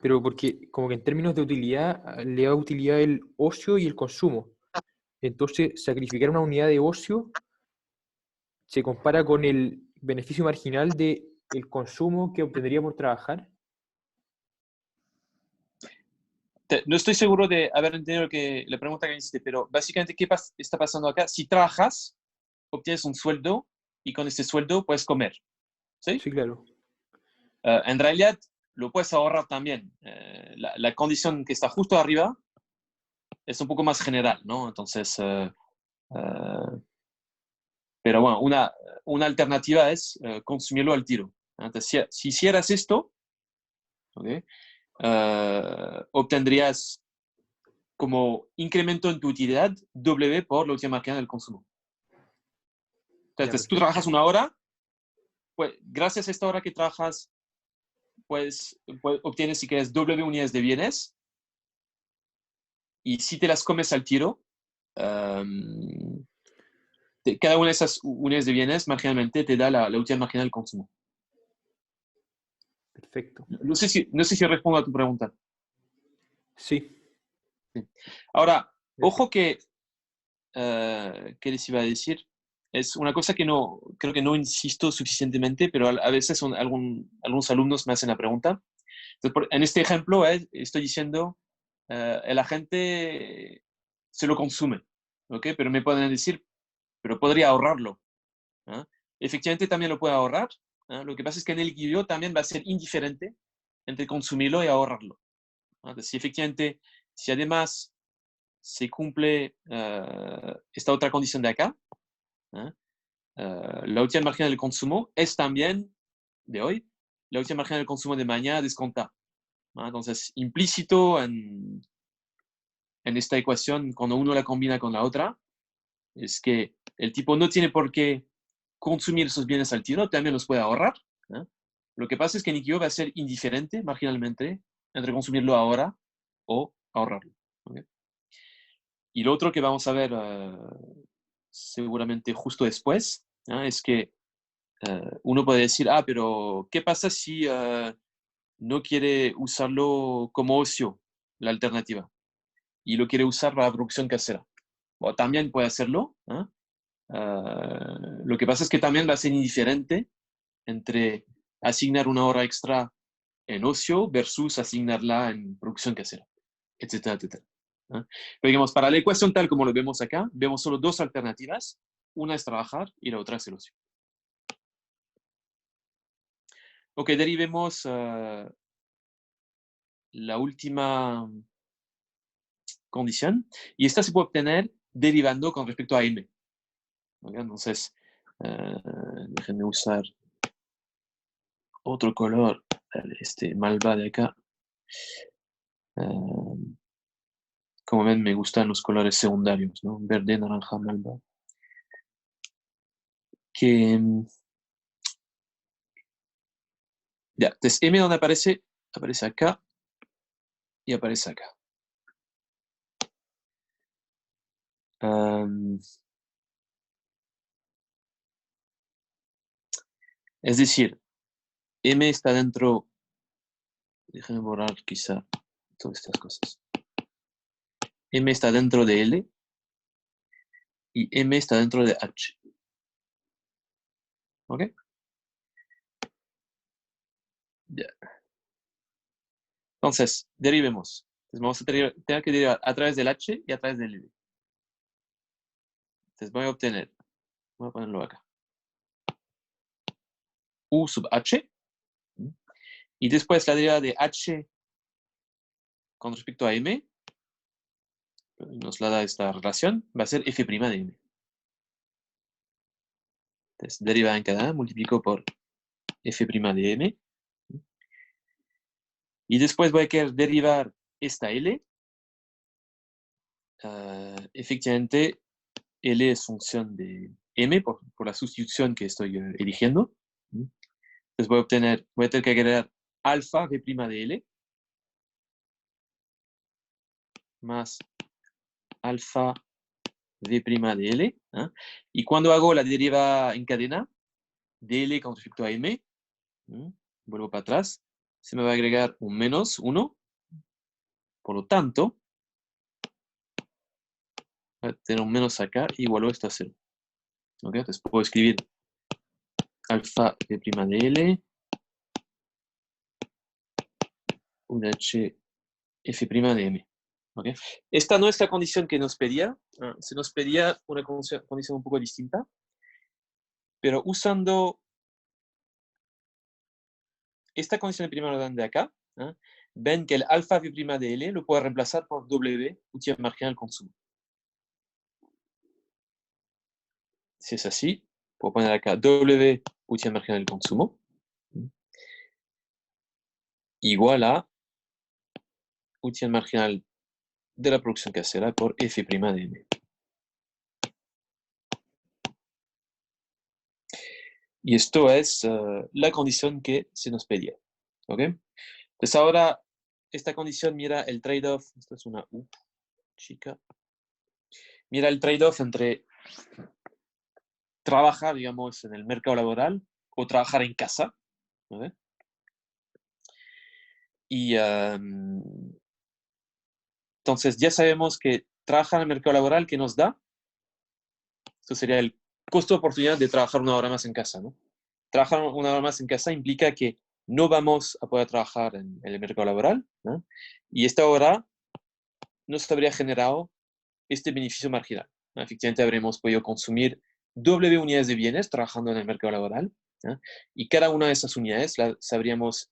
C: pero porque como que en términos de utilidad le da utilidad el ocio y el consumo. Entonces, sacrificar una unidad de ocio se compara con el beneficio marginal de el consumo que obtendría por trabajar.
A: No estoy seguro de haber entendido la pregunta que me hiciste, pero básicamente, ¿qué está pasando acá? Si trabajas, obtienes un sueldo y con este sueldo puedes comer, ¿sí?
C: Sí, claro.
A: En realidad, lo puedes ahorrar también. La condición que está justo arriba es un poco más general, ¿no? Entonces, pero bueno, una alternativa es consumirlo al tiro. Entonces, si hicieras esto, ¿okay? Obtendrías como incremento en tu utilidad W por la última marginal del consumo. Entonces,
C: Ya,
A: tú
C: perfecto.
A: trabajas una hora, pues gracias a esta hora que trabajas, pues obtienes, si quieres, W unidades de bienes, y si te las comes al tiro, cada una de esas unidades de bienes marginalmente te da la utilidad marginal del consumo.
C: Perfecto.
A: No sé si respondo a tu pregunta.
C: Sí.
A: Sí. Ahora, ojo
C: Perfecto.
A: ¿qué les iba a decir? Es una cosa que no, creo que no insisto suficientemente, pero a veces algunos alumnos me hacen la pregunta. Entonces, en este ejemplo, estoy diciendo, el agente se lo consume, ¿ok? Pero me pueden decir, pero podría ahorrarlo. ¿Ah? Efectivamente, también lo puede ahorrar. ¿Ah? Lo que pasa es que en el equilibrio también va a ser indiferente entre consumirlo y ahorrarlo. ¿Ah? Entonces, si además se cumple esta otra condición de acá, ¿ah? La utilidad marginal del consumo es también, de hoy, la utilidad marginal del consumo de mañana descontada. ¿Ah? Entonces, implícito en esta ecuación, cuando uno la combina con la otra, es que el tipo no tiene por qué consumir esos bienes al tiro, también los puede ahorrar. ¿Eh? Lo que pasa es que Nikio va a ser indiferente marginalmente entre consumirlo ahora o ahorrarlo. ¿Okay? Y lo otro que vamos a ver seguramente justo después es que uno puede decir, pero ¿qué pasa si no quiere usarlo como ocio, la alternativa, y lo quiere usar para la producción casera? O también puede hacerlo. Lo que pasa es que también va a ser indiferente entre asignar una hora extra en ocio versus asignarla en producción casera, etcétera, etcétera. Pero digamos, para la ecuación tal como lo vemos acá, vemos solo dos alternativas. Una es trabajar y la otra es el ocio. Ok, derivemos la última condición, y esta se puede obtener derivando con respecto a m. ¿Okay? Entonces, déjenme usar otro color, este malva de acá. Como ven, me gustan los colores secundarios, ¿no? Verde, naranja, malva. Ya, entonces M donde aparece acá y aparece acá. Es decir, M está dentro, déjenme borrar quizá todas estas cosas. M está dentro de L y M está dentro de H. ¿Ok? Ya. Entonces, derivemos. Entonces vamos a tener que derivar a través del H y a través del L. Entonces voy a ponerlo acá. U sub H. Y después la derivada de H con respecto a M, nos la da esta relación, va a ser F' de M. Entonces, derivada en cada multiplico por F' de M. Y después voy a querer derivar esta L. Efectivamente, L es función de M por la sustitución que estoy eligiendo. Entonces voy a tener que agregar alfa V' de L más alfa v' de L. ¿Eh? Y cuando hago la deriva en cadena de L con respecto a M, vuelvo para atrás, se me va a agregar un menos 1. Por lo tanto, voy a tener un menos acá y igualo esto a 0. ¿Okay? Entonces puedo escribir alfa v' de L, UH f' de M. ¿Okay? Esta no es la condición que nos pedía. Se nos pedía una condición un poco distinta. Pero usando esta condición de primer orden de acá, ven que el alfa v' de L lo puedo reemplazar por W, utilidad marginal del consumo. Si es así, puedo poner acá W, utilidad marginal del consumo, igual a utilidad marginal de la producción casera por F' de M. Y esto es la condición que se nos pedía. ¿Okay? Entonces ahora, esta condición mira el trade-off, esto es una U chica, mira el trade-off entre trabajar, digamos, en el mercado laboral o trabajar en casa. ¿Okay? Y entonces ya sabemos que trabajar en el mercado laboral, ¿qué nos da? Esto sería el costo de oportunidad de trabajar una hora más en casa, ¿no? Trabajar una hora más en casa implica que no vamos a poder trabajar en el mercado laboral, ¿no? Y esta hora nos habría generado este beneficio marginal, ¿no? Efectivamente, habremos podido consumir W unidades de bienes trabajando en el mercado laboral, ¿no? Y cada una de esas unidades las habríamos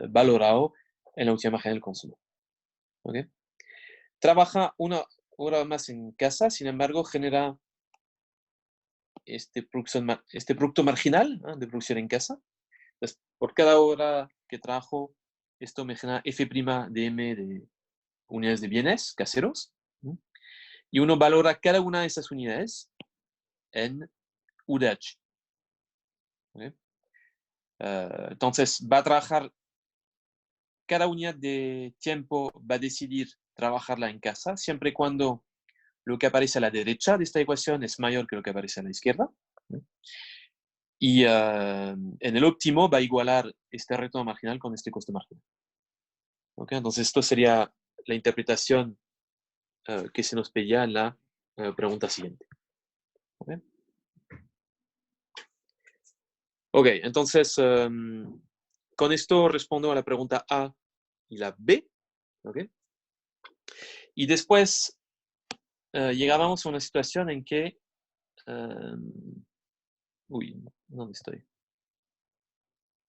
A: valorado en la utilidad marginal del consumo. ¿Okay? Trabaja una hora más en casa, sin embargo, genera este producto marginal, ¿no? De producción en casa. Entonces, por cada hora que trabajo, esto me genera F' de M de unidades de bienes caseros, ¿no? Y uno valora cada una de esas unidades en UDH. ¿Okay? Entonces, va a trabajar, cada unidad de tiempo va a decidir trabajarla en casa, siempre y cuando lo que aparece a la derecha de esta ecuación es mayor que lo que aparece a la izquierda, ¿no? Y en el óptimo va a igualar este retorno marginal con este costo marginal. ¿Okay? Entonces, esto sería la interpretación que se nos pedía en la pregunta siguiente. ¿Okay? Ok, entonces, con esto respondo a la pregunta A y la B. ¿Okay? Y después llegábamos a una situación en que... uy, ¿dónde estoy?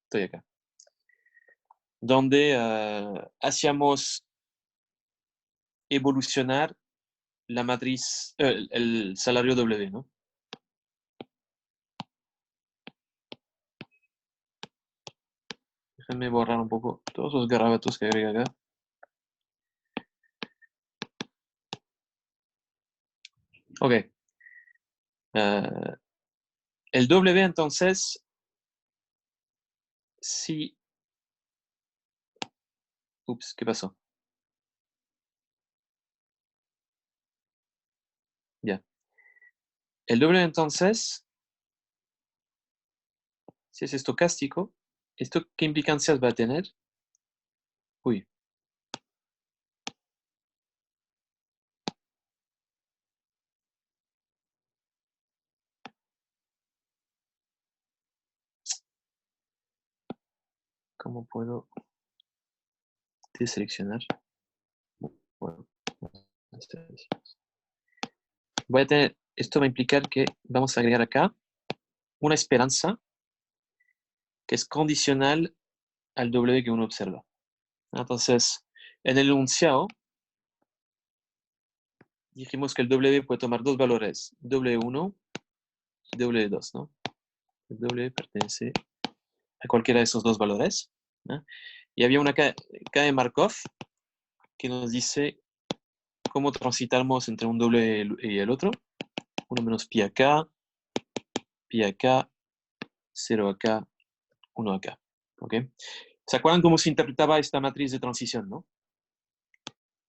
A: Estoy acá. Donde hacíamos evolucionar la matriz, el salario W, ¿no? Déjenme borrar un poco todos los garabatos que agrega acá. Ok. El W entonces, si... Ups, ¿qué pasó? Ya. El W entonces, si es estocástico, ¿esto qué implicancias va a tener? Uy. ¿Cómo puedo deseleccionar? Bueno, voy a tener, esto va a implicar que vamos a agregar acá una esperanza que es condicional al W que uno observa. Entonces, en el enunciado, dijimos que el W puede tomar dos valores, W1 y W2, ¿no? El W pertenece a cualquiera de esos dos valores, ¿no? Y había una K de Markov que nos dice cómo transitamos entre un W y el otro. 1 menos pi acá, 0 acá, 1 acá. ¿Okay? ¿Se acuerdan cómo se interpretaba esta matriz de transición, no?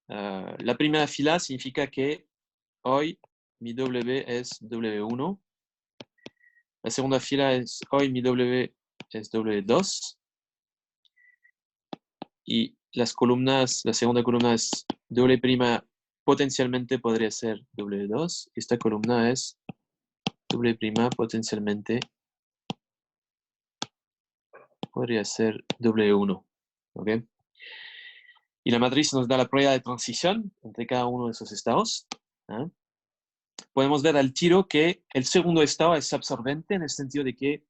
A: La primera fila significa que hoy mi W es W1. La segunda fila es hoy mi W es W2. Y las columnas, la segunda columna es W' potencialmente podría ser W2. Esta columna es W' potencialmente podría ser W1. ¿Ok? Y la matriz nos da la probabilidad de transición entre cada uno de esos estados. ¿Ah? Podemos ver al tiro que el segundo estado es absorbente en el sentido de que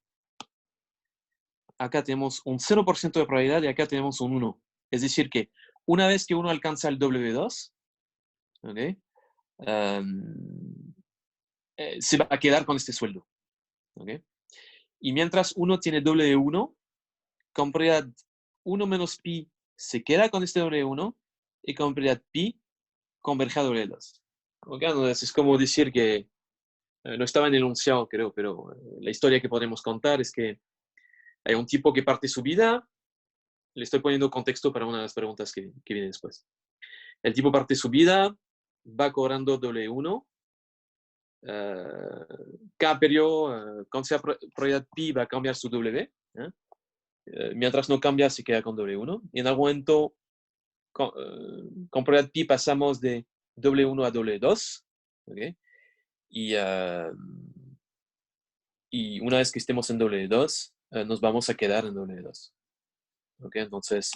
A: acá tenemos un 0% de probabilidad y acá tenemos un 1. Es decir que una vez que uno alcanza el W2, ¿okay? Se va a quedar con este sueldo. ¿Okay? Y mientras uno tiene W1, con probabilidad 1 menos pi se queda con este W1 y con probabilidad pi converge a W2. ¿Okay? Entonces es como decir que, no estaba en el enunciado creo, pero la historia que podemos contar es que hay un tipo que parte su vida. Le estoy poniendo contexto para una de las preguntas que viene después. El tipo parte su vida, va cobrando W1. Cada periodo, con esa probabilidad pi, va a cambiar su W. Mientras no cambia, se queda con W1. Y en algún momento, con probabilidad pi, pasamos de W1 a W2. ¿Okay? Y una vez que estemos en W2, nos vamos a quedar en W2. ¿Okay? Entonces,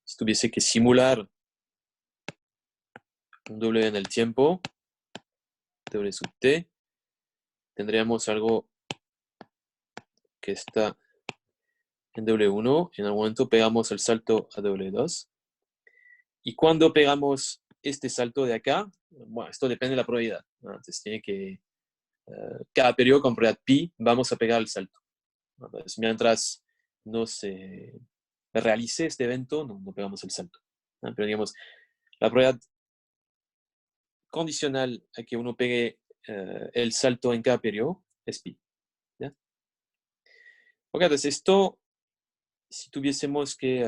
A: si tuviese que simular un W en el tiempo, W sub t, tendríamos algo que está en W1, en algún momento pegamos el salto a W2, y cuando pegamos este salto de acá, bueno, esto depende de la probabilidad, ¿no? Entonces tiene que, cada periodo con probabilidad pi, vamos a pegar el salto. Entonces, mientras no se realice este evento, no pegamos el salto, ¿no? Pero digamos, la probabilidad condicional a que uno pegue el salto en cada periodo es pi. ¿Ya? Ok, entonces esto, si tuviésemos que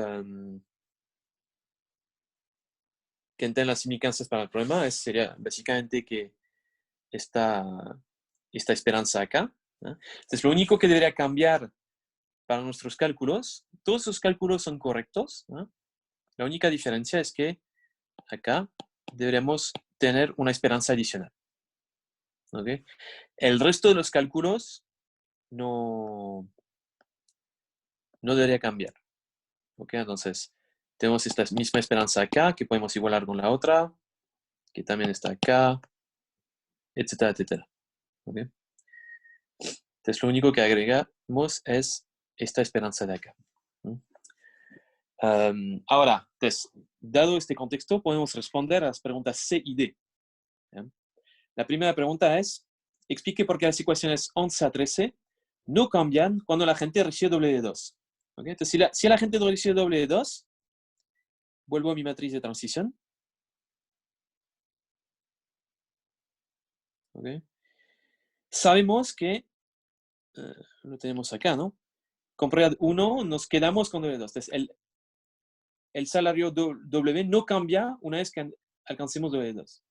A: entender las significancias para el problema, sería básicamente que esta esperanza acá, ¿no? Entonces lo único que debería cambiar para nuestros cálculos, todos esos cálculos son correctos, ¿no? La única diferencia es que acá deberemos tener una esperanza adicional. ¿Okay? El resto de los cálculos no debería cambiar. ¿Okay? Entonces, tenemos esta misma esperanza acá, que podemos igualar con la otra, que también está acá, etcétera, etcétera. ¿Okay? Entonces, lo único que agregamos es esta esperanza de acá. Ahora, entonces, dado este contexto, podemos responder a las preguntas C y D. ¿Ya? La primera pregunta es, explique por qué las ecuaciones 11 a 13 no cambian cuando la gente recibe doble de 2. ¿Okay? Entonces, si la gente recibe doble de 2, vuelvo a mi matriz de transición. ¿Okay? Sabemos que, lo tenemos acá, ¿no? Con probabilidad 1 nos quedamos con doble de 2. Entonces, el salario W no cambia una vez que alcancemos doble de 2.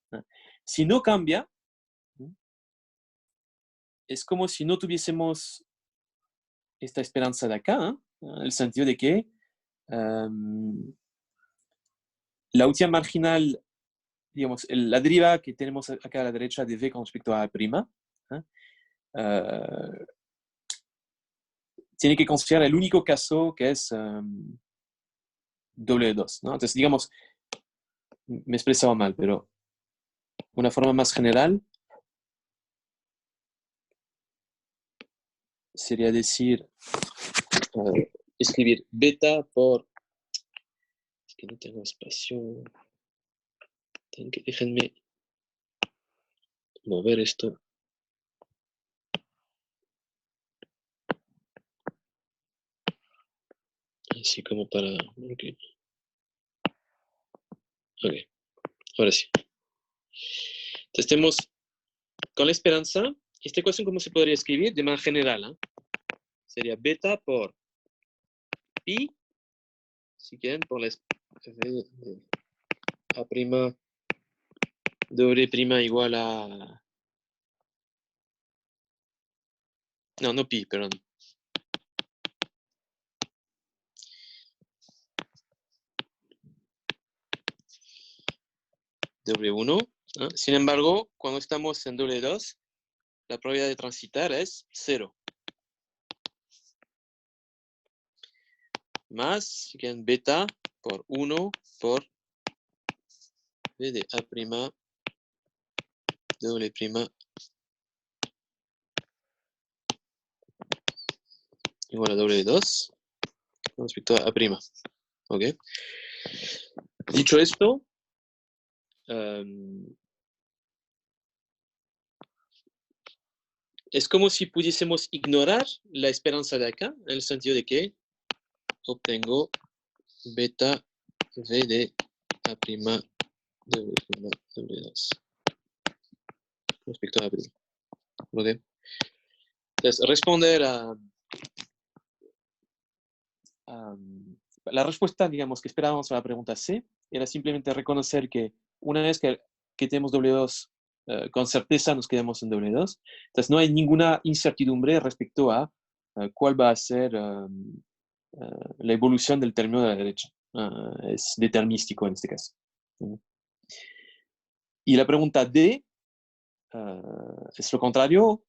A: Si no cambia, es como si no tuviésemos esta esperanza de acá, en el sentido de que la última marginal, digamos, la deriva que tenemos acá a la derecha de V con respecto a A', tiene que considerar el único caso que es doble de 2, ¿no? Entonces, digamos, me he expresado mal, pero una forma más general sería decir, escribir beta por, es que no tengo espacio, déjenme mover esto. Así como para, okay. Ok, ahora sí. Entonces tenemos, con la esperanza, esta ecuación, ¿cómo se podría escribir? De manera general, ¿eh? Sería beta por pi, si quieren, por la A' W' igual a... No pi, perdón. W1. ¿No? Sin embargo, cuando estamos en W2, la probabilidad de transitar es 0. Más, si quieren, beta por 1 por V de A', W' igual a W2 respecto a A'. ¿Ok? Dicho esto, es como si pudiésemos ignorar la esperanza de acá, en el sentido de que obtengo beta V de A', W2 respecto a A'. ¿Ok? Entonces, responder a la respuesta, digamos, que esperábamos a la pregunta C era simplemente reconocer que una vez que tenemos W2 con certeza nos quedamos en W2. Entonces no hay ninguna incertidumbre respecto a cuál va a ser la evolución del término de la derecha. Es determinístico en este caso. Y la pregunta D es lo contrario.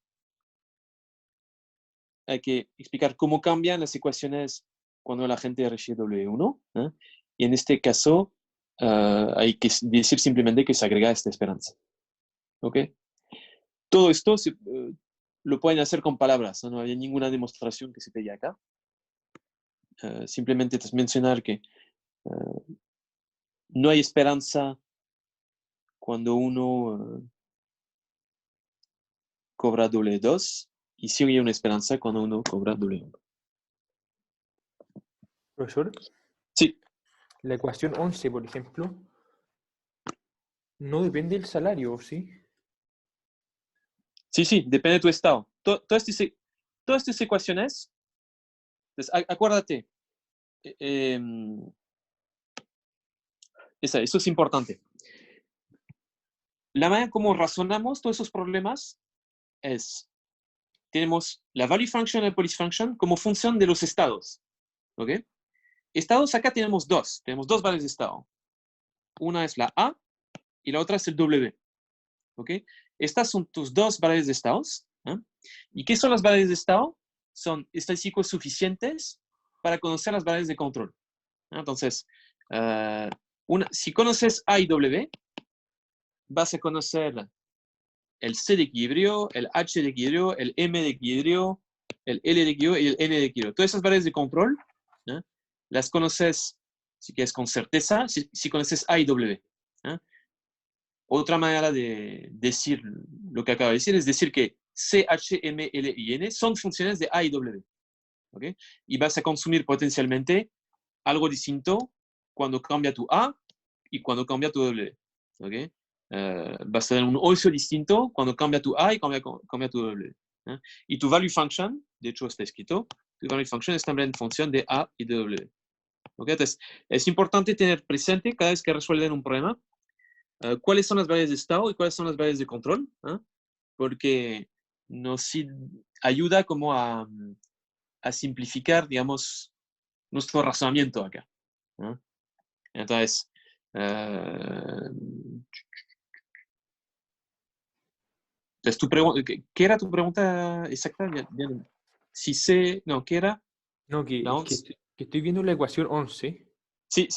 A: Hay que explicar cómo cambian las ecuaciones cuando la gente recibe W1. Y en este caso, hay que decir simplemente que se agrega esta esperanza. ¿Ok? Todo esto lo pueden hacer con palabras. No había ninguna demostración que se pedía acá. Simplemente es mencionar que no hay esperanza cuando uno cobra W2 y sí hay una esperanza cuando uno cobra W1.
C: Profesor,
A: Sí.
C: la ecuación 11, por ejemplo, no depende del salario, ¿sí?
A: Sí, depende de tu estado. Todas estas ecuaciones, entonces, acuérdate, eso es importante. La manera como razonamos todos esos problemas es, tenemos la value function y la policy function como función de los estados. ¿Ok? Estados acá tenemos dos variables de estado. Una es la A y la otra es el W. ¿Ok? Estas son tus dos variables de estados. ¿Y qué son las variables de estado? Son estadísticos suficientes para conocer las variables de control. Entonces, si conoces A y W, vas a conocer el C de equilibrio, el H de equilibrio, el M de equilibrio, el L de equilibrio y el N de equilibrio. Todas esas variables de control, las conoces, si quieres, con certeza, si conoces A y W. Otra manera de decir lo que acabo de decir es decir que C, H, M, L y N son funciones de A y W. ¿Okay? Y vas a consumir potencialmente algo distinto cuando cambia tu A y cuando cambia tu W. ¿Okay? Vas a tener un uso distinto cuando cambia tu A y cambia tu W. Y tu value function, de hecho está escrito, tu value function es también función de A y de W. ¿Okay? Entonces, es importante tener presente cada vez que resuelven un problema cuáles son las variables de estado y cuáles son las variables de control, porque nos ayuda como a simplificar, digamos, nuestro razonamiento acá. Entonces, ¿qué era tu pregunta exacta? Si sé, no, ¿qué era?
C: No,
A: La
C: que
A: 11.
C: estoy viendo la ecuación 11
A: Sí.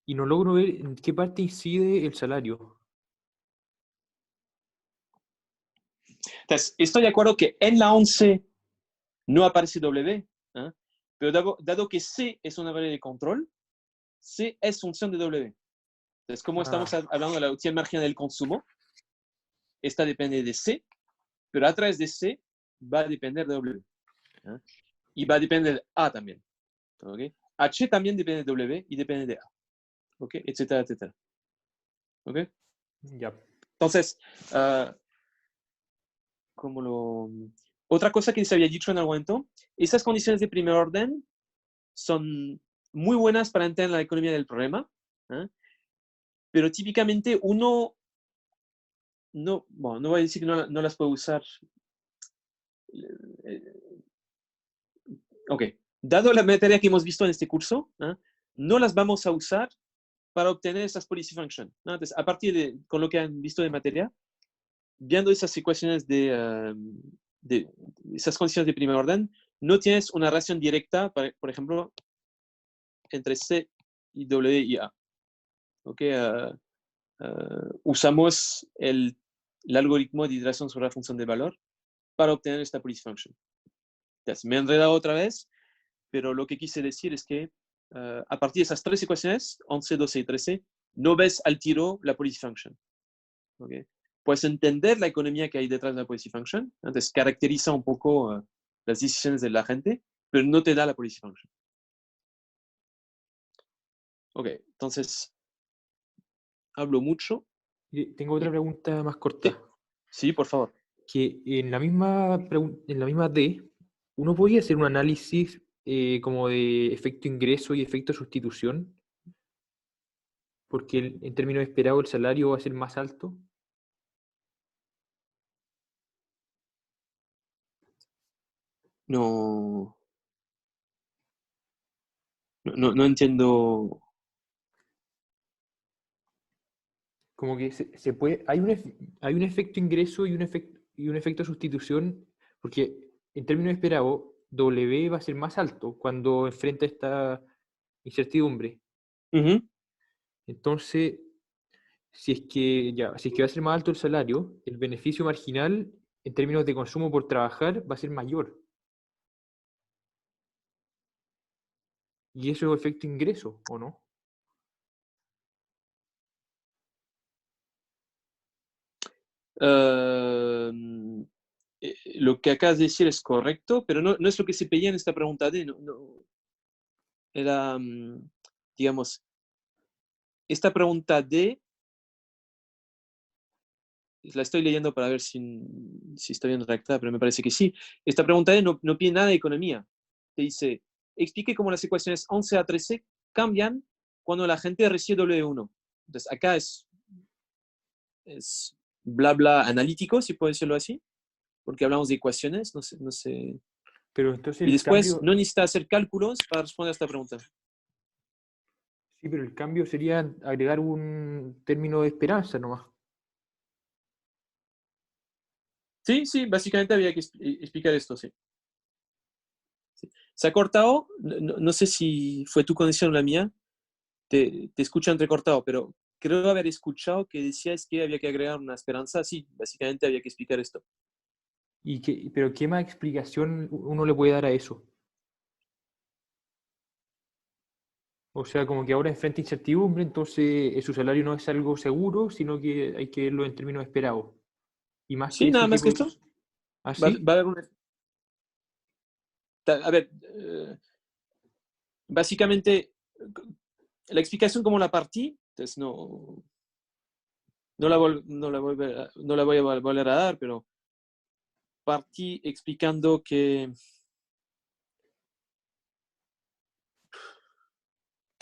C: y no logro ver en qué parte incide el salario.
A: Entonces, estoy de acuerdo que en la 11 no aparece W, pero dado que C es una variable de control, C es función de W. Entonces, como estamos hablando de la utilidad marginal del consumo, esta depende de C, pero a través de C va a depender de W. Y va a depender de A también. ¿Okay? H también depende de W y depende de A. ¿Okay? Etcétera, etcétera. ¿Okay?
C: Ya.
A: Entonces, otra cosa que se había dicho en algún momento, esas condiciones de primer orden son muy buenas para entender la economía del problema, pero típicamente uno no, bueno, no voy a decir que no las puedo usar. Ok, dado la materia que hemos visto en este curso, no las vamos a usar para obtener esas policy functions. Entonces, a partir con lo que han visto de materia, viendo esas ecuaciones de esas condiciones de primer orden, no tienes una relación directa, por ejemplo, entre C y W y A. Okay, usamos el algoritmo de iteración sobre la función de valor para obtener esta policy function. Entonces, me he enredado otra vez, pero lo que quise decir es que a partir de esas tres ecuaciones, 11, 12 y 13, no ves al tiro la policy function. ¿Okay? Puedes entender la economía que hay detrás de la policy function, entonces caracteriza un poco las decisiones de la gente, pero no te da la policy function. Ok, entonces, hablo mucho.
C: Tengo otra pregunta más corta.
A: Sí, por favor.
C: Que en la misma D, uno podría hacer un análisis como de efecto ingreso y efecto sustitución, porque en términos esperados el salario va a ser más alto.
A: No entiendo.
C: Como que se puede, hay un efecto ingreso y un efecto sustitución, porque en términos esperados, W va a ser más alto cuando enfrenta esta incertidumbre. Entonces, si es que va a ser más alto el salario, el beneficio marginal en términos de consumo por trabajar va a ser mayor. Y eso es efecto ingreso, ¿o no?
A: Lo que acabas de decir es correcto, pero no es lo que se pedía en esta pregunta D. Era, digamos, esta pregunta D, la estoy leyendo para ver si está bien redactada, pero me parece que sí. Esta pregunta D no pide nada de economía. Te dice, explique cómo las ecuaciones 11 a 13 cambian cuando la gente recibe W1. Entonces, acá es bla bla analítico, si puedo decirlo así, porque hablamos de ecuaciones, no sé.
C: Pero entonces
A: Y
C: el
A: después
C: cambio,
A: no necesita hacer cálculos para responder a esta pregunta.
C: sí, pero el cambio sería agregar un término de esperanza nomás.
A: Sí, básicamente había que explicar esto, sí. Se ha cortado, no sé si fue tu conexión o la mía, te escucho entrecortado, pero creo haber escuchado que decías que había que agregar una esperanza, sí, básicamente había que explicar esto.
C: Pero ¿qué más explicación uno le puede dar a eso? O sea, como que ahora enfrenta incertidumbre, entonces su salario no es algo seguro, sino que hay que verlo en términos esperados. Y más que
A: Sí,
C: eso,
A: nada más que esto.
C: ¿Ah,
A: Va
C: sí?
A: a haber una... A ver, básicamente, la explicación como la partí, entonces no la voy a volver a dar, pero partí explicando que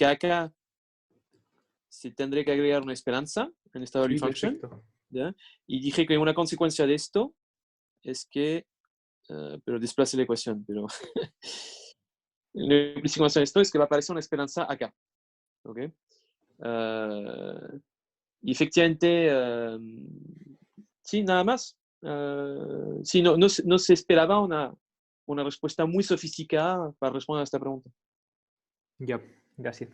A: acá se tendría que agregar una esperanza en esta value
C: Sí,
A: function,
C: perfecto.
A: ¿ya? Y dije que una consecuencia de esto es que, pero desplace la ecuación, pero la consecuencia de esto es que va a aparecer una esperanza acá, ¿ok? Y efectivamente, sí, nada más. Sí, no se esperaba una respuesta muy sofisticada para responder a esta pregunta.
C: Ya, gracias.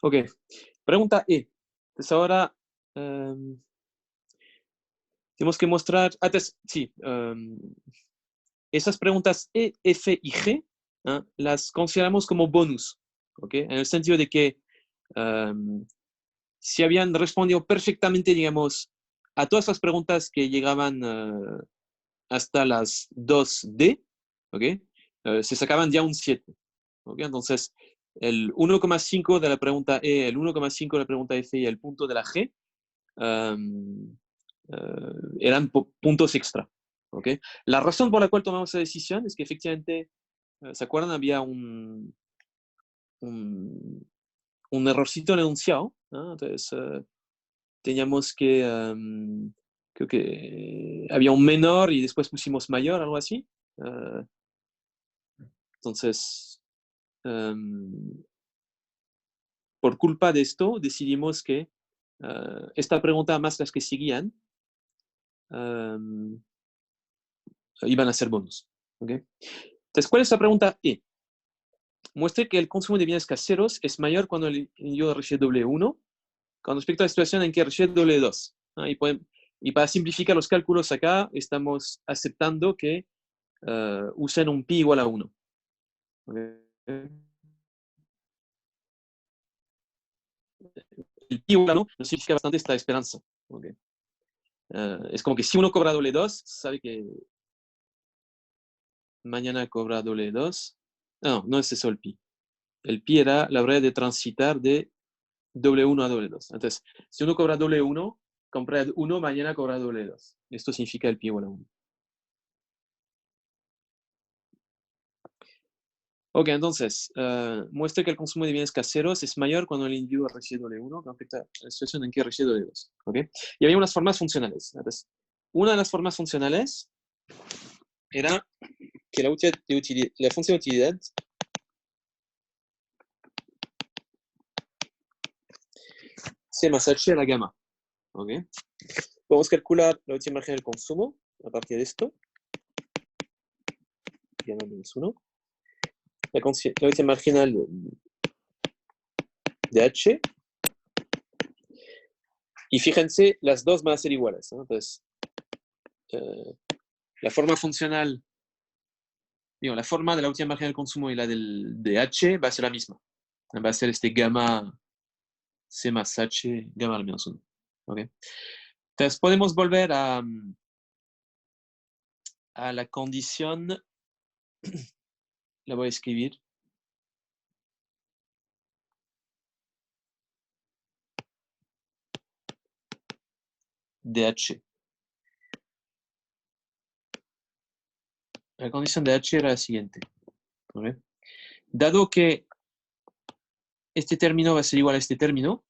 A: Ok, pregunta E. Entonces ahora tenemos que mostrar, sí, esas preguntas E, F y G las consideramos como bonus, ¿ok? En el sentido de que si habían respondido perfectamente, digamos, a todas las preguntas que llegaban hasta las 2D, ¿ok? Se sacaban ya un 7, ¿ok? Entonces, el 1,5 de la pregunta E, el 1,5 de la pregunta F y el punto de la G eran puntos extra, ¿ok? La razón por la cual tomamos esa decisión es que efectivamente, ¿se acuerdan? Había un un errorcito en el enunciado, ¿no? Entonces, teníamos que, creo que había un menor y después pusimos mayor, algo así. Entonces, por culpa de esto, decidimos que esta pregunta más las que seguían iban a ser bonus. ¿Okay? Entonces, ¿cuál es la pregunta E? Muestre que el consumo de bienes caseros es mayor cuando el envío recibe W1 con respecto a la situación en que recibe W2. ¿No? Y para simplificar los cálculos acá, estamos aceptando que usen un pi igual a 1. ¿Okay? El pi igual a 1 nos significa bastante esta esperanza. ¿Okay? Es como que si uno cobra W2, sabe que mañana cobra W2. No, no es eso el pi. El pi era la hora de transitar de W1 a W2. Entonces, si uno cobra W1, compra 1, mañana cobra W2. Esto significa el pi igual a 1. Ok, entonces, muestra que el consumo de bienes caseros es mayor cuando el individuo recibe W1 con respecto a la situación en que recibe W2. ¿Okay? Y había unas formas funcionales. Entonces, una de las formas funcionales era que la función de utilidad C más H a la gamma. ¿Okay? Podemos calcular la última margen del consumo a partir de esto. Gamma menos 1. La última marginal de H. Y fíjense, las dos van a ser iguales, ¿no? Entonces, la forma funcional, la forma de la última margen del consumo y la de H va a ser la misma. Va a ser este gamma C más H, gamma al menos 1. ¿Okay? Entonces, podemos volver a la condición, la voy a escribir. De H. La condición de H era la siguiente. ¿Okay? Dado que este término va a ser igual a este término,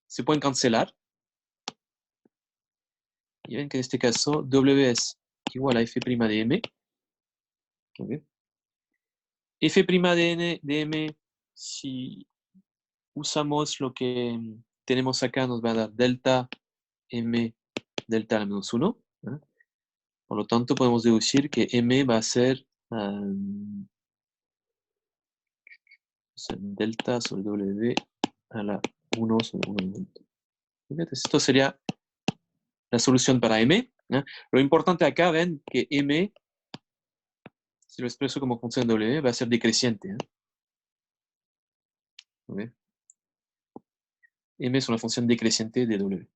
A: se pueden cancelar. Y ven que en este caso W es igual a F' de M. ¿Okay? F' de M, si usamos lo que tenemos acá, nos va a dar delta M delta a la menos 1. Por lo tanto, podemos deducir que M va a ser delta sobre W a la 1 sobre 1 delta. Entonces, esto sería la solución para M. Lo importante acá, ven que M, si lo expreso como función de W, va a ser decreciente. ¿Okay? M es una función decreciente de W.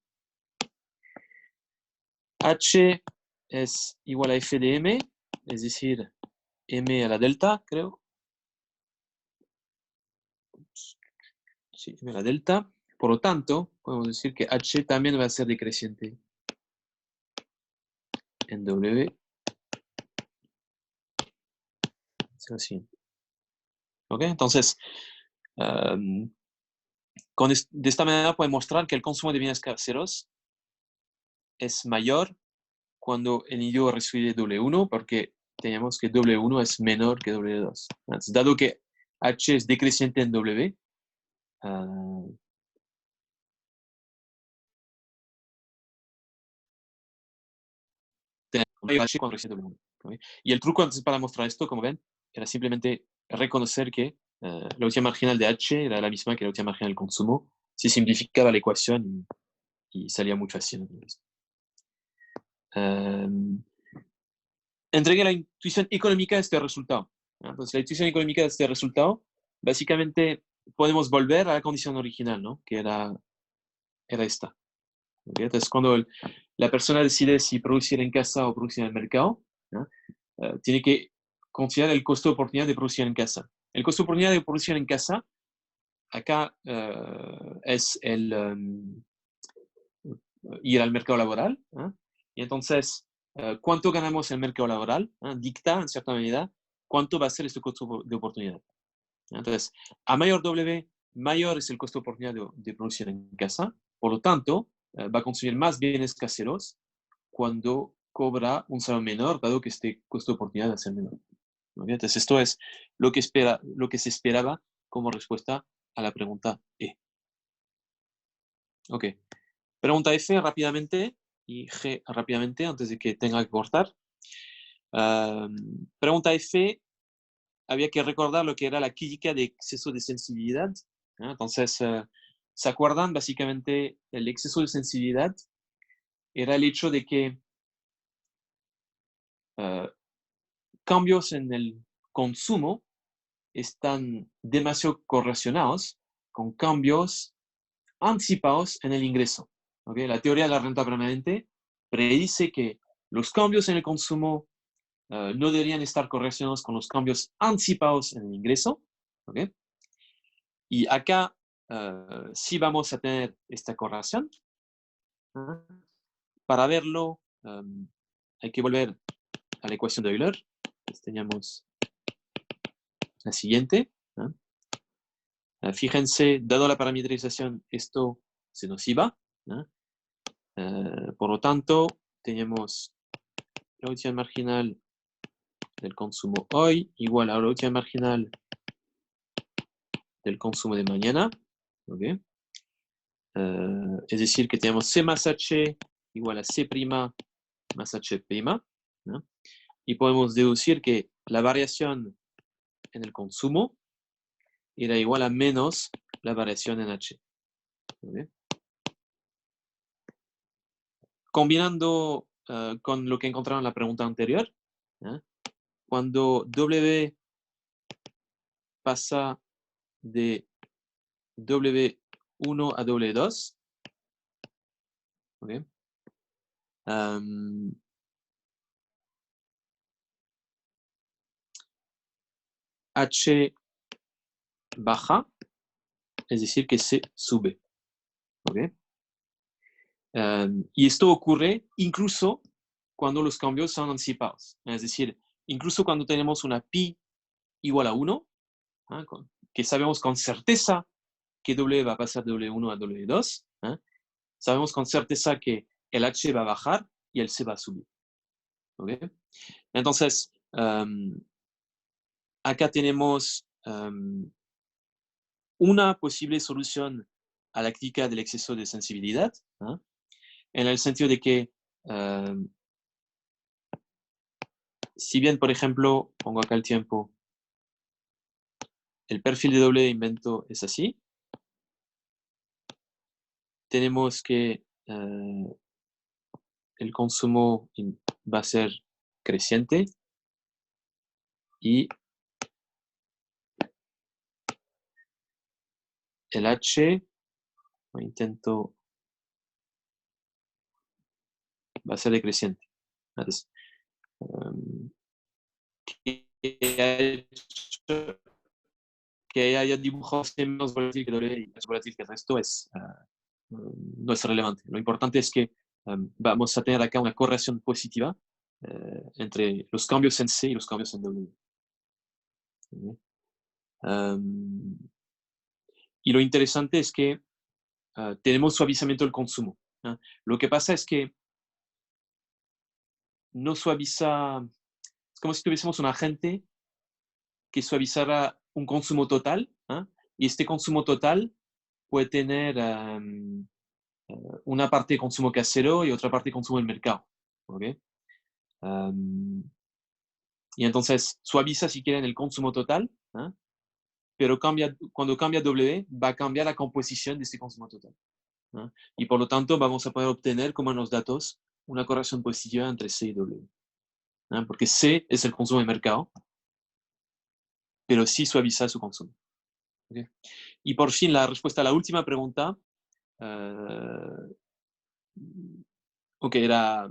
A: H es igual a F de M, es decir, M a la delta, creo. Sí, M a la delta. Por lo tanto, podemos decir que H también va a ser decreciente en W. Así. ¿Ok? Entonces, de esta manera puede mostrar que el consumo de bienes caseros es mayor cuando el individuo recibe W1, porque tenemos que W1 es menor que W2. Entonces, dado que H es decreciente en W, tenemos H cuando recibe W1. ¿Okay? Y el truco entonces para mostrar esto, como ven, era simplemente reconocer que la última marginal de H era la misma que la última marginal del consumo. Se simplificaba la ecuación y salía muy fácil. Entregué la intuición económica de este resultado. Entonces, la intuición económica de este resultado, básicamente podemos volver a la condición original, ¿no? Que era esta. ¿Okay? Entonces, cuando la persona decide si producir en casa o producir en el mercado, ¿no? Tiene que considerar el costo de oportunidad de producir en casa. El costo de oportunidad de producir en casa, acá es ir al mercado laboral. Y entonces, ¿cuánto ganamos en el mercado laboral? Dicta, en cierta medida, cuánto va a ser este costo de oportunidad. Entonces, a mayor W, mayor es el costo de oportunidad de producir en casa, por lo tanto, va a consumir más bienes caseros cuando cobra un salario menor, dado que este costo de oportunidad va a ser menor. ¿Okay? Entonces, esto es lo que se esperaba como respuesta a la pregunta E. Ok. Pregunta F rápidamente y G rápidamente antes de que tenga que cortar. Pregunta F, había que recordar lo que era la crítica de exceso de sensibilidad. Entonces, ¿se acuerdan? Básicamente, el exceso de sensibilidad era el hecho de que cambios en el consumo están demasiado correlacionados con cambios anticipados en el ingreso. ¿Okay? La teoría de la renta permanente predice que los cambios en el consumo no deberían estar correlacionados con los cambios anticipados en el ingreso. ¿Okay? Y acá sí vamos a tener esta correlación. Para verlo, hay que volver a la ecuación de Euler. Pues teníamos la siguiente. Fíjense, dado la parametrización, esto se nos iba. Por lo tanto, tenemos la utilidad marginal del consumo hoy igual a la utilidad marginal del consumo de mañana. ¿Okay? Es decir, que tenemos C más H igual a C' más H'. ¿No? Y podemos deducir que la variación en el consumo era igual a menos la variación en H. ¿Okay? Combinando con lo que encontraron en la pregunta anterior, cuando W pasa de W1 a W2, ¿okay? H baja, es decir, que C sube. ¿Okay? Y esto ocurre incluso cuando los cambios son anticipados. Es decir, incluso cuando tenemos una pi igual a 1, que sabemos con certeza que W va a pasar de W1 a W2, sabemos con certeza que el H va a bajar y el C va a subir. ¿Okay? Entonces, acá tenemos una posible solución a la crítica del exceso de sensibilidad, en el sentido de que, si bien, por ejemplo, pongo acá el tiempo, el perfil de doble invento es así, tenemos que el consumo va a ser creciente y el H, intento, va a ser decreciente. Entonces, que haya dibujos menos volátil que doble y más volátil que el resto no es relevante. Lo importante es que vamos a tener acá una correlación positiva entre los cambios en C y los cambios en W. Y lo interesante es que tenemos suavizamiento del consumo. Lo que pasa es que no suaviza, es como si tuviésemos un agente que suavizara un consumo total, y este consumo total puede tener una parte de consumo casero y otra parte de consumo del mercado. ¿Okay? Y entonces suaviza, si quieren, el consumo total, pero cuando cambia W, va a cambiar la composición de este consumo total. Y por lo tanto, vamos a poder obtener, como en los datos, una correlación positiva entre C y W. Porque C es el consumo de mercado, pero sí suaviza su consumo. ¿Okay? Y por fin, la respuesta a la última pregunta, era,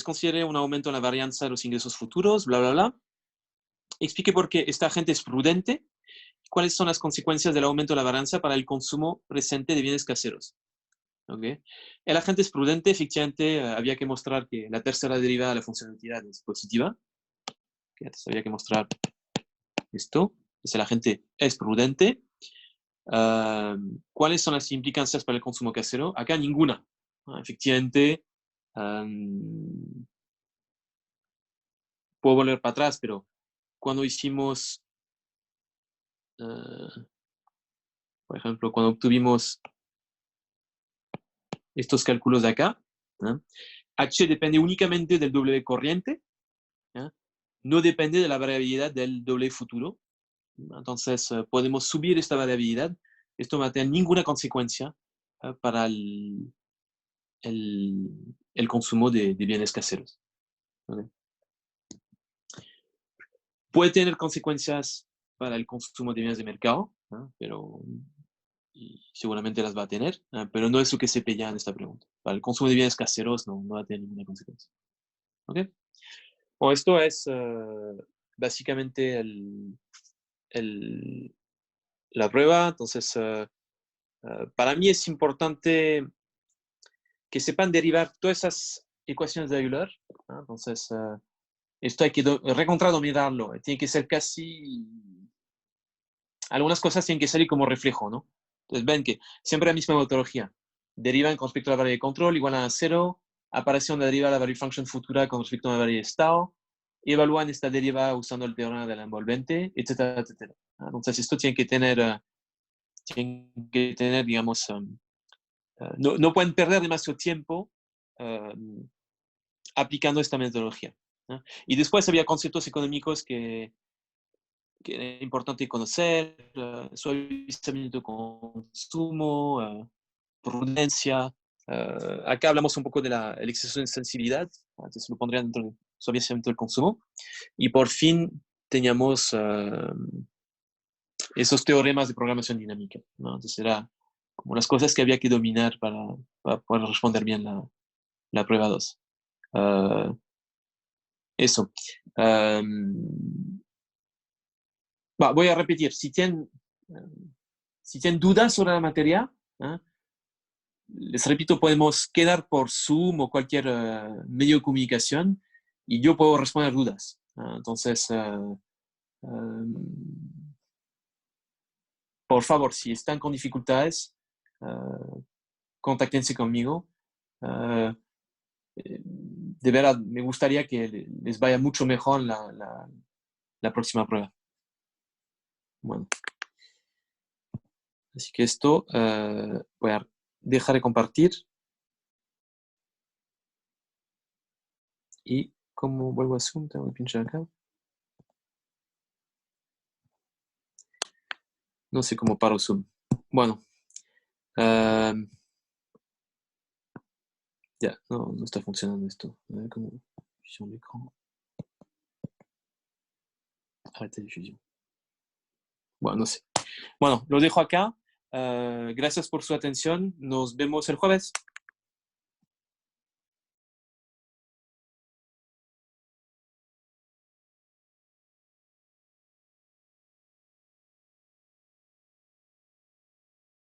A: considere un aumento en la varianza de los ingresos futuros, bla, bla, bla. Explique por qué esta agente es prudente, cuáles son las consecuencias del aumento de la varianza para el consumo presente de bienes caseros. ¿Okay? El agente es prudente, efectivamente, había que mostrar que la tercera derivada de la función de utilidad es positiva. Entonces había que mostrar esto. Entonces el agente es prudente. ¿Cuáles son las implicancias para el consumo casero? Acá ninguna. Efectivamente, puedo volver para atrás, pero cuando hicimos, por ejemplo, cuando obtuvimos estos cálculos de acá, H depende únicamente del W corriente, no depende de la variabilidad del W futuro. Entonces, podemos subir esta variabilidad. Esto no va a tener ninguna consecuencia para el consumo de bienes caseros. ¿Vale? Puede tener consecuencias para el consumo de bienes de mercado, pero seguramente las va a tener, pero no es lo que se pilla en esta pregunta. Para el consumo de bienes caseros no va a tener ninguna consecuencia. ¿Okay? Bueno, esto es básicamente la prueba. Entonces, para mí es importante que sepan derivar todas esas ecuaciones de Euler. Entonces, esto hay que recontradominarlo. Tiene que ser casi... Algunas cosas tienen que salir como reflejo, ¿no? Entonces, ven que siempre la misma metodología. Derivan con respecto a la variable de control igual a 0. Aparición de la derivada de la value function futura con respecto a la variable de estado. Evalúan esta derivada usando el teorema de la envolvente, etcétera, etcétera. Entonces, esto tiene que tener, digamos, no pueden perder demasiado tiempo aplicando esta metodología. Y después había conceptos económicos que era importante conocer, suavizamiento de consumo, prudencia. Acá hablamos un poco del exceso de sensibilidad, entonces lo pondría dentro del suavizamiento del consumo. Y por fin teníamos esos teoremas de programación dinámica, ¿no? Entonces era como las cosas que había que dominar para poder responder bien la prueba 2. Eso. Voy a repetir. Si tienen dudas sobre la materia, les repito, podemos quedar por Zoom o cualquier medio de comunicación y yo puedo responder dudas. Entonces, por favor, si están con dificultades, contáctense conmigo. De verdad, me gustaría que les vaya mucho mejor la próxima prueba. Bueno. Así que esto voy a dejar de compartir. Y como vuelvo a Zoom, tengo que pinchar acá. No sé cómo paro Zoom. Bueno. Ya, no está funcionando esto. A ver cómo... Fusión de écran. Arrêter difusión. Bueno, no sé. Bueno, lo dejo acá. Gracias por su atención. Nos vemos el jueves.